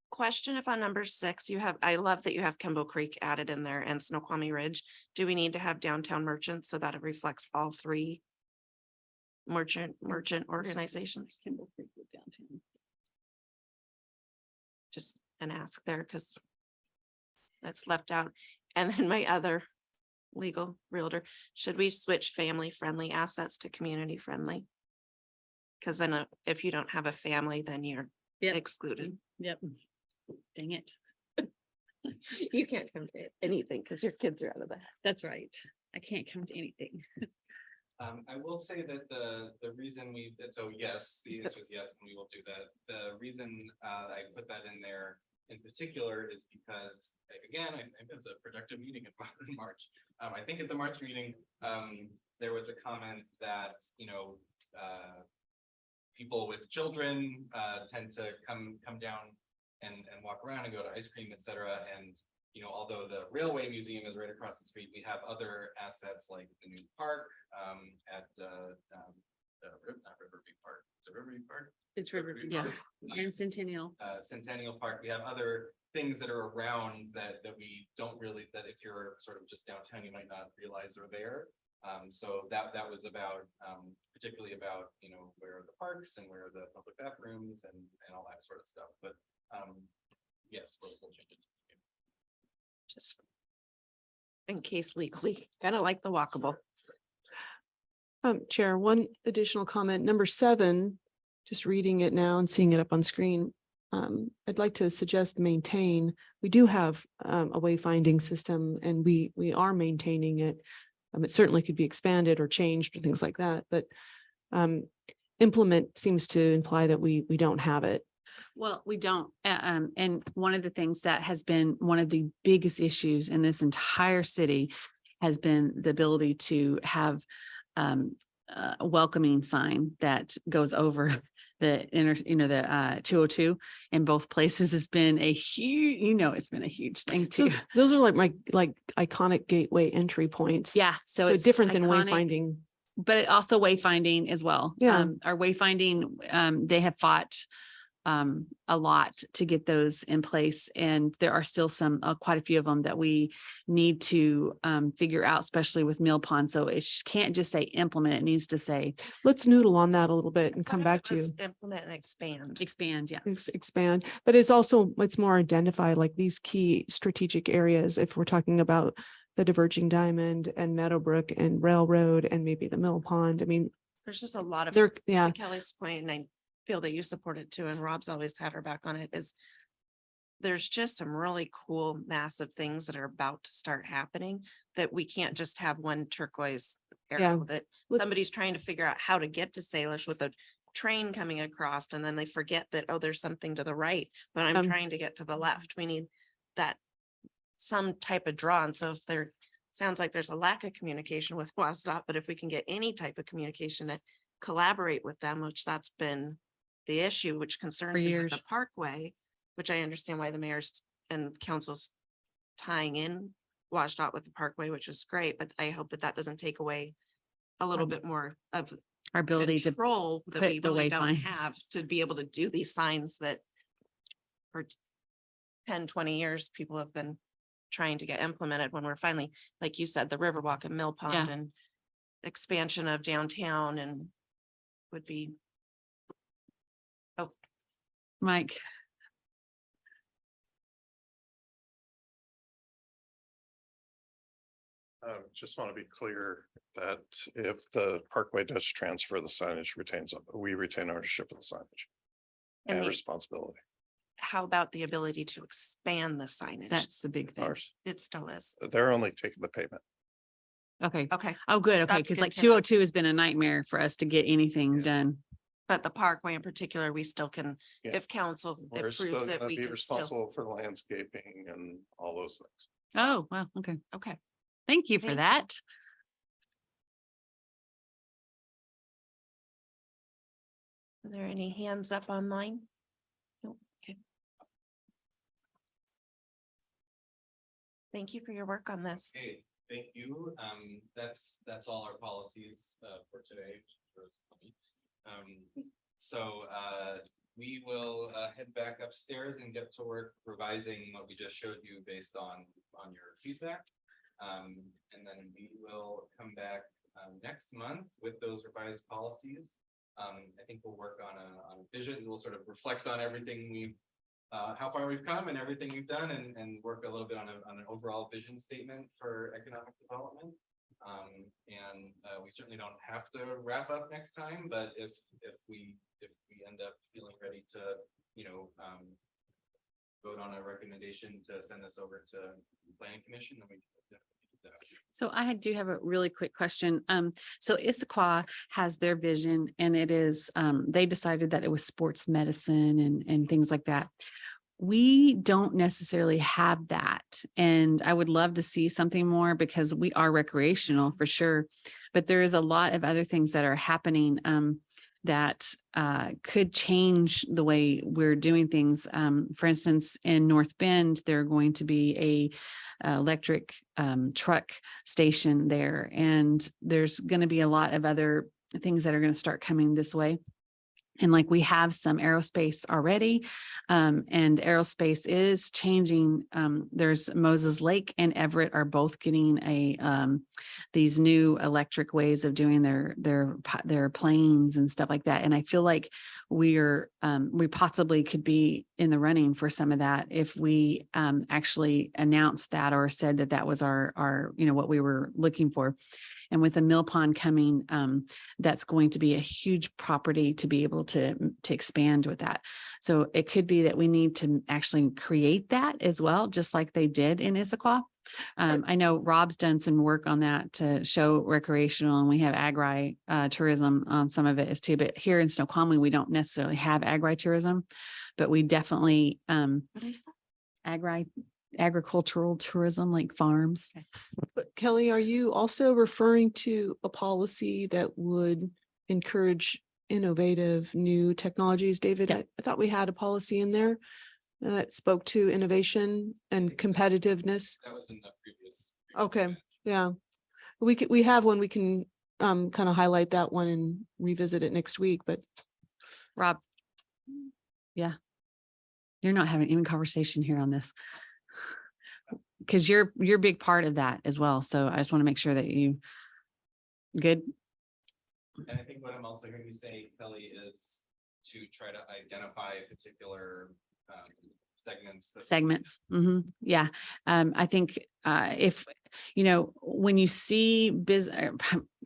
Question if on number 6, I love that you have Kimball Creek added in there and Snoqualmie Ridge. Do we need to have downtown merchants so that it reflects all 3 merchant organizations. Kimball Creek with downtown. Just an ask there because that's left out. And then my other legal realtor, should we switch family friendly assets to community friendly? Because then if you don't have a family, then you're Yep. excluded. Yep. Dang it. You can't come to anything because your kids are out of the house. That's right. I can't come to anything. I will say that the reason so yes, the answer is yes, and we will do that. The reason I put that in there in particular is because, again, I think it's a productive meeting in March. I think at the March meeting, there was a comment that, people with children tend to come down and walk around and go to ice cream, et cetera. And, although the Railway Museum is right across the street, we have other assets like the new park at not Riverview Park. Is it Riverview Park? It's Riverview. Yeah. And Centennial. Centennial Park. We have other things that are around that we don't really, that if you're sort of just downtown, you might not realize are there. So that was about particularly about, where are the parks and where are the public bathrooms and all that sort of stuff. But yes, we'll change it. Just in case legally, kind of like the walkable. Chair, one additional comment, number 7, just reading it now and seeing it up on screen. I'd like to suggest maintain. We do have a wayfinding system and we are maintaining it. It certainly could be expanded or changed or things like that, but implement seems to imply that we don't have it. Well, we don't. And one of the things that has been one of the biggest issues in this entire city has been the ability to have a welcoming sign that goes over the 202 in both places has been a huge, it's been a huge thing So too. those are like my iconic gateway entry points. Yeah. So it's different than iconic, wayfinding. but also wayfinding as well. Yeah. Our wayfinding, they have fought a lot to get those in place. And there are still quite a few of them that we need to figure out, especially with Mill Pond. So it can't just say implement, it needs to say Let's noodle on that a little bit and come What if back it to you. was implement and expand. expand. Yeah. Expand, but it's more identified like these key strategic areas. If we're talking about the diverging diamond and Meadowbrook and Railroad and maybe the Mill Pond, I mean, There's just a lot of, yeah, to Kelly's point, and I feel that you support it too, and Rob's always had her back on it, is there's just some really cool, massive things that are about to start happening that we can't just have one turquoise arrow that Look- somebody's trying to figure out how to get to Salish with a train coming across, and then they forget that, oh, there's something to the right, but I'm trying to get to the left. We need that some type of draw. And so if there sounds like there's a lack of communication with WASDOT, but if we can get any type of communication to collaborate with them, which that's been the issue, which concerns me with the years. Parkway, which I understand why the mayor's and council's tying in WASDOT with the Parkway, which is great, but I hope that that doesn't take away a little bit more of Our ability to control that put we the really don't wayfinds. have to be able to do these signs that for 10, 20 years, people have been trying to get implemented when we're finally, like you said, the Riverwalk and Mill Pond and expansion of downtown and would be. Oh, Mike. Just want to be clear that if the Parkway does transfer, the signage we retain ownership of the signage And and the- responsibility. how about the ability to expand the signage? That's the big thing. Ours. It still is. They're only taking the payment. Okay. Okay, Oh, good. Okay. That's Cause good like to know. 202 has been a nightmare for us to get anything done. but the Parkway in particular, we still can, Yeah. if council We're still approves it, gonna we be can still. responsible for the landscaping and all those things. Oh, well, okay. Okay, Thank you for Thank you. that. are there any hands up online? No, okay. Thank you for your work on this. Okay, thank you. That's all our policies for today. We will head back upstairs and get to work revising what we just showed you based on your feedback. And then we will come back next month with those revised policies. I think we'll work on a vision. We'll sort of reflect on everything we've how far we've come and everything we've done, and work a little bit on an overall vision statement for economic development. We certainly don't have to wrap up next time, but if we end up feeling ready to, vote on a recommendation to send this over to the planning commission, then we can definitely do that. So I do have a really quick question. So Issaquah has their vision, and it is, they decided that it was sports medicine and things like that. We don't necessarily have that. And I would love to see something more because we are recreational for sure. But there is a lot of other things that are happening that could change the way we're doing things. For instance, in North Bend, there are going to be a electric truck station there. And there's going to be a lot of other things that are going to start coming this way. And like we have some aerospace already, and aerospace is changing. There's Moses Lake and Everett are both getting these new electric ways of doing their planes and stuff like that. And I feel like we possibly could be in the running for some of that if we actually announced that or said that was our what we were looking for. And with the mill pond coming, that's going to be a huge property to be able to expand with that. So it could be that we need to actually create that as well, just like they did in Issaquah. I know Rob's done some work on that to show recreational, and we have agri tourism on some of it as too. But here in Snoqualmie, we don't necessarily have agri tourism, but we definitely agricultural tourism, like farms. But Kelly, are you also referring to a policy that would encourage innovative new technologies? David, Yeah. I thought we had a policy in there that spoke to innovation and competitiveness. That was in the previous. Okay, yeah. We have one, we can kind of highlight that one and revisit it next week, but Rob. Yeah. You're not having any conversation here on this. Because you're a big part of that as well. So I just want to make sure that you good. And I think what I'm also hearing you say, Kelly, is to try to identify particular segments. Yeah. I think if, when you see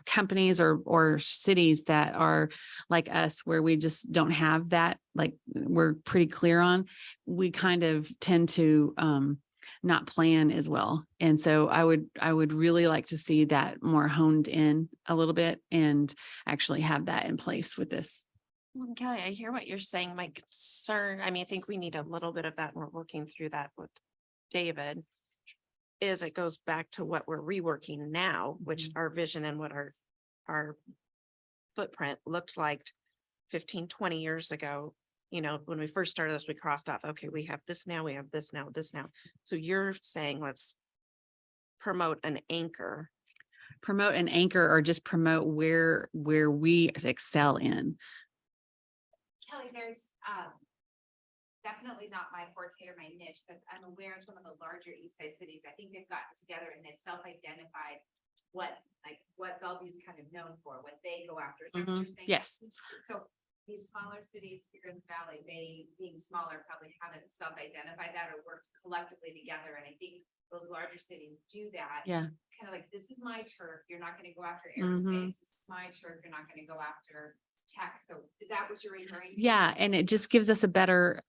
companies or cities that are like us, where we just don't have that, like we're pretty clear on, we kind of tend to not plan as well. And so I would really like to see that more honed in a little bit and actually have that in place with this. Well, Kelly, I hear what you're saying. My concern, I think we need a little bit of that, and we're working through that with David, is it goes back to what we're reworking now, which our vision and what our footprint looked like 15, 20 years ago. When we first started this, we crossed off, okay, we have this now, we have this now, this now. So you're saying, let's promote an anchor. Or just promote where we excel in. Kelly, there's definitely not my forte or my niche, but I'm aware of some of the larger East Side cities. I think they've gotten together and they've self-identified what Bellevue's kind of known for, what they go after. Is that what you're saying? Yes. So these smaller cities here in the valley, they being smaller probably haven't self-identified that or worked collectively together. And I think those larger cities do that. Yeah. Kind of like, this is my turf. You're not going to go after aerospace. This is my turf. You're not going to go after tech. So is that what you're referring to? Yeah. And it just gives us a better,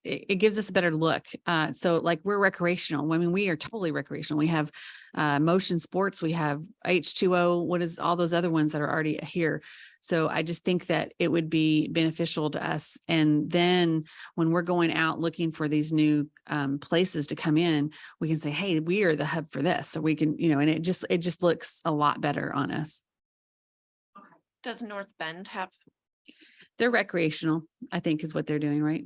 it gives us a better look. So like we're recreational. We are totally recreational. We have motion sports, we have H2O, what is all those other ones that are already here. So I just think that it would be beneficial to us. And then when we're going out looking for these new places to come in, we can say, hey, we are the hub for this. So we can, and it just looks a lot better on us. Does North Bend have? They're recreational, I think is what they're doing, right?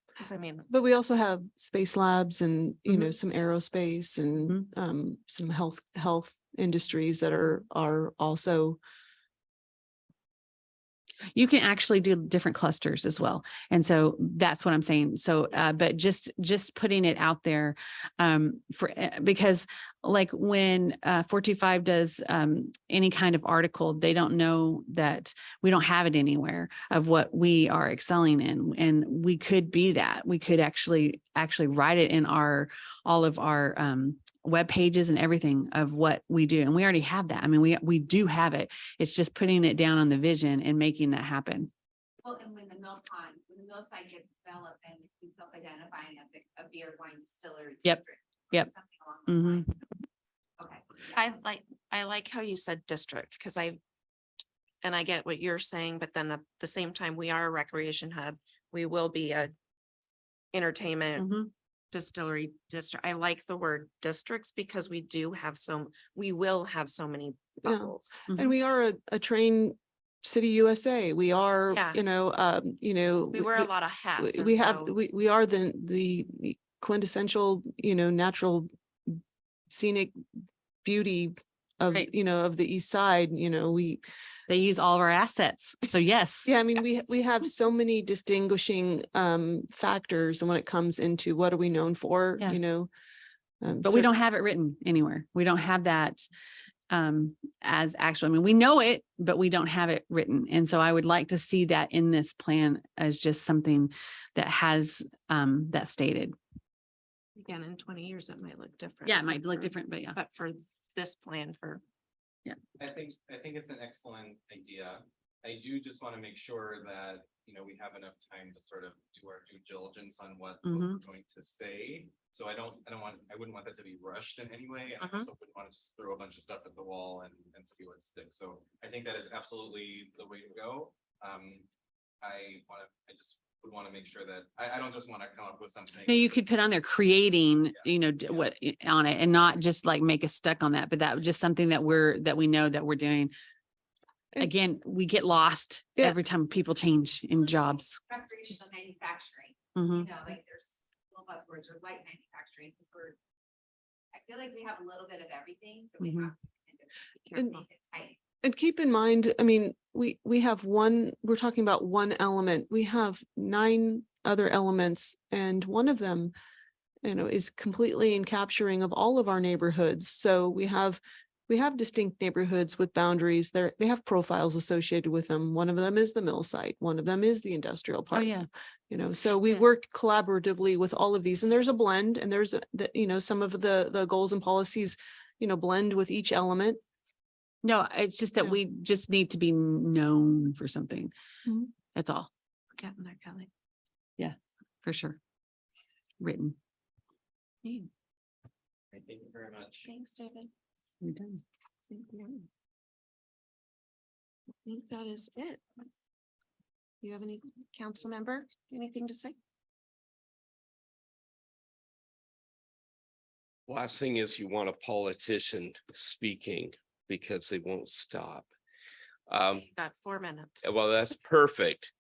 Because but we also have space labs and, some aerospace and some health industries that are also. You can actually do different clusters as well. And so that's what I'm saying. So, but just putting it out there, because like when 425 does any kind of article, they don't know that we don't have it anywhere of what we are excelling in. And we could be that. We could actually write it in all of our web pages and everything of what we do. And we already have that. I mean, we do have it. It's just putting it down on the vision and making that happen. Well, and when the mill site gets developed and we self-identifying as a beer wine distillery. Yep. district or Yep. something along those Mhm. lines. Okay. I like how you said district, because and I get what you're saying, but then at the same time, we are a recreation hub. We will be a entertainment Mhm. distillery district. I like the word districts because we will have so many Yeah. bubbles. Mhm. And we are a train city USA. We are, Yeah. We wear a lot of hats. we and have, so- we are the quintessential, natural scenic beauty of, Right. of the east side, They use all of our assets. So yes. yeah, I mean, we have so many distinguishing factors, and when it comes into what are we known for, Yeah. But we don't have it written anywhere. We don't have that as actual, I mean, we know it, but we don't have it written. And so I would like to see that in this plan as just something that has that stated. Again, in 20 years, it might look different. Yeah, it might but look for- different, but yeah. But for this plan for, I think it's an excellent idea. I do just want to make sure that, we have enough time to sort of do our due diligence on what we're going to say. So I wouldn't want that to be rushed in any way. And I also wouldn't want to just throw a bunch of stuff at the wall and see what sticks. So I think that is absolutely the way to go. I just would want to make sure that I don't just want to come up with something. No, you could put on there creating, what on it and not just like make us stuck on that, but that was just something that we know that we're doing. And- Again, we get lost Yeah. every time people change in jobs. Recreational manufacturing, Mhm. like there's little buzzwords or light manufacturing, because I feel like we have a little bit of everything, so we Mhm. have to And- make it tight. And keep in mind, I mean, we have we're talking about one element. We have 9 other elements, and one of them, is completely in capturing of all of our neighborhoods. So we have distinct neighborhoods with boundaries. They have profiles associated with them. One of them is the mill site. One of them is the industrial park. yeah. So we Yeah. work collaboratively with all of these, and there's a blend, and there's some of the goals and policies, blend with each element. No, it's just that Yeah. we just need to be known for something. Mhm. That's all, getting there, Kelly. for sure. Written. Thank you very much. Thanks, David. We're done. I think that is it. You have any council member, anything to say? Last thing is you want a politician speaking because they won't stop. Got 4 minutes. Well, that's perfect.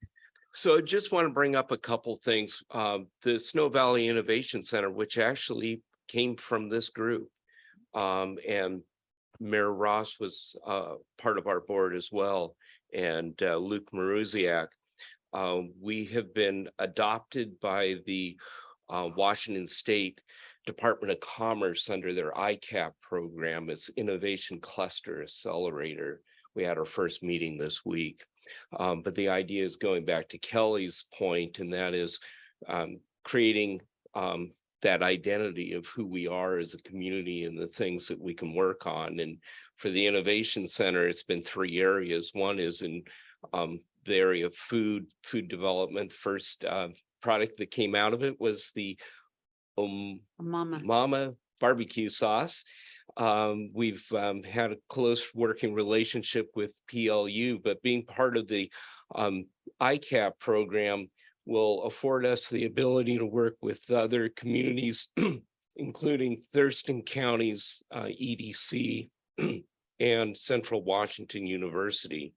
So I just want to bring up a couple things. The Snow Valley Innovation Center, which actually came from this group. And Mayor Ross was part of our board as well, and Luke Maruziak. We have been adopted by the Washington State Department of Commerce under their ICAP program as Innovation Cluster Accelerator. We had our first meeting this week. But the idea is going back to Kelly's point, and that is creating that identity of who we are as a community and the things that we can work on. And for the Innovation Center, it's been 3 areas. One is in the area of food development. First product that came out of it was the Mama. Mama barbecue sauce. We've had a close working relationship with PLU, but being part of the ICAP program will afford us the ability to work with other communities, including Thurston County's EDC and Central Washington University,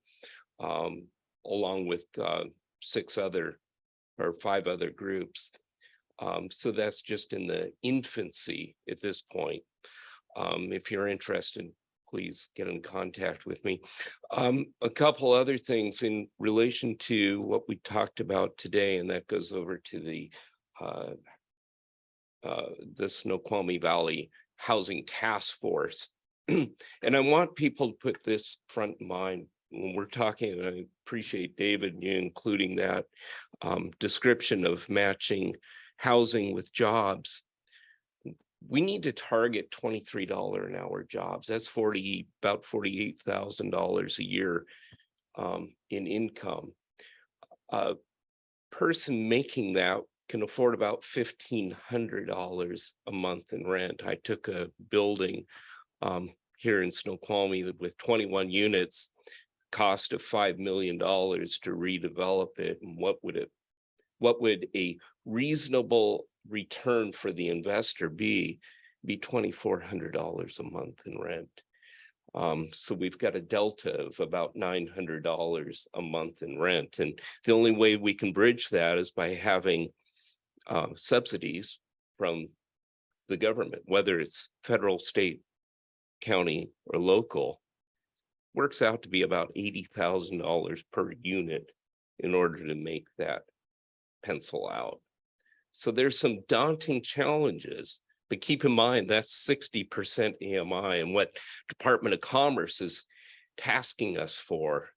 along with 5 other groups. So that's just in the infancy at this point. If you're interested, please get in contact with me. A couple other things in relation to what we talked about today, and that goes over to the Snoqualmie Valley Housing Task Force. And I want people to put this front in mind when we're talking, and I appreciate David, you including that description of matching housing with jobs. We need to target $23 an hour jobs. That's about $48,000 a year in income. A person making that can afford about $1,500 a month in rent. I took a building here in Snoqualmie with 21 units, cost of $5 million to redevelop it. And what would a reasonable return for the investor be $2,400 a month in rent. So we've got a delta of about $900 a month in rent. And the only way we can bridge that is by having subsidies from the government, whether it's federal, state, county, or local. Works out to be about $80,000 per unit in order to make that pencil out. So there's some daunting challenges, but keep in mind that's 60% AMI, and what Department of Commerce is tasking us for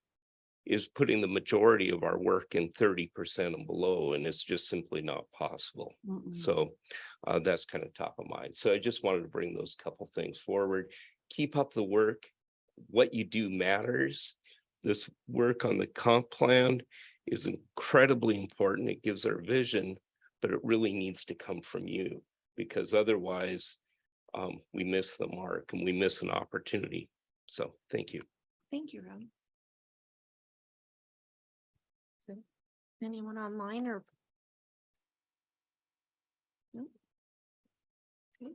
is putting the majority of our work in 30% and below, and it's just simply not possible. So that's kind of top of mind. So I just wanted to bring those couple things forward. Keep up the work. What you do matters. This work on the comp plan is incredibly important. It gives our vision, but it really needs to come from you, because otherwise we miss the mark and we miss an opportunity. So thank you. Thank you, Rob. So, anyone online or? No? Okay.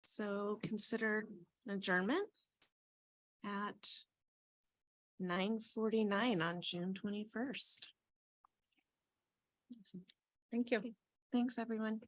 So consider adjournment at 9:49 on June 21st. Thank you. Thanks, everyone.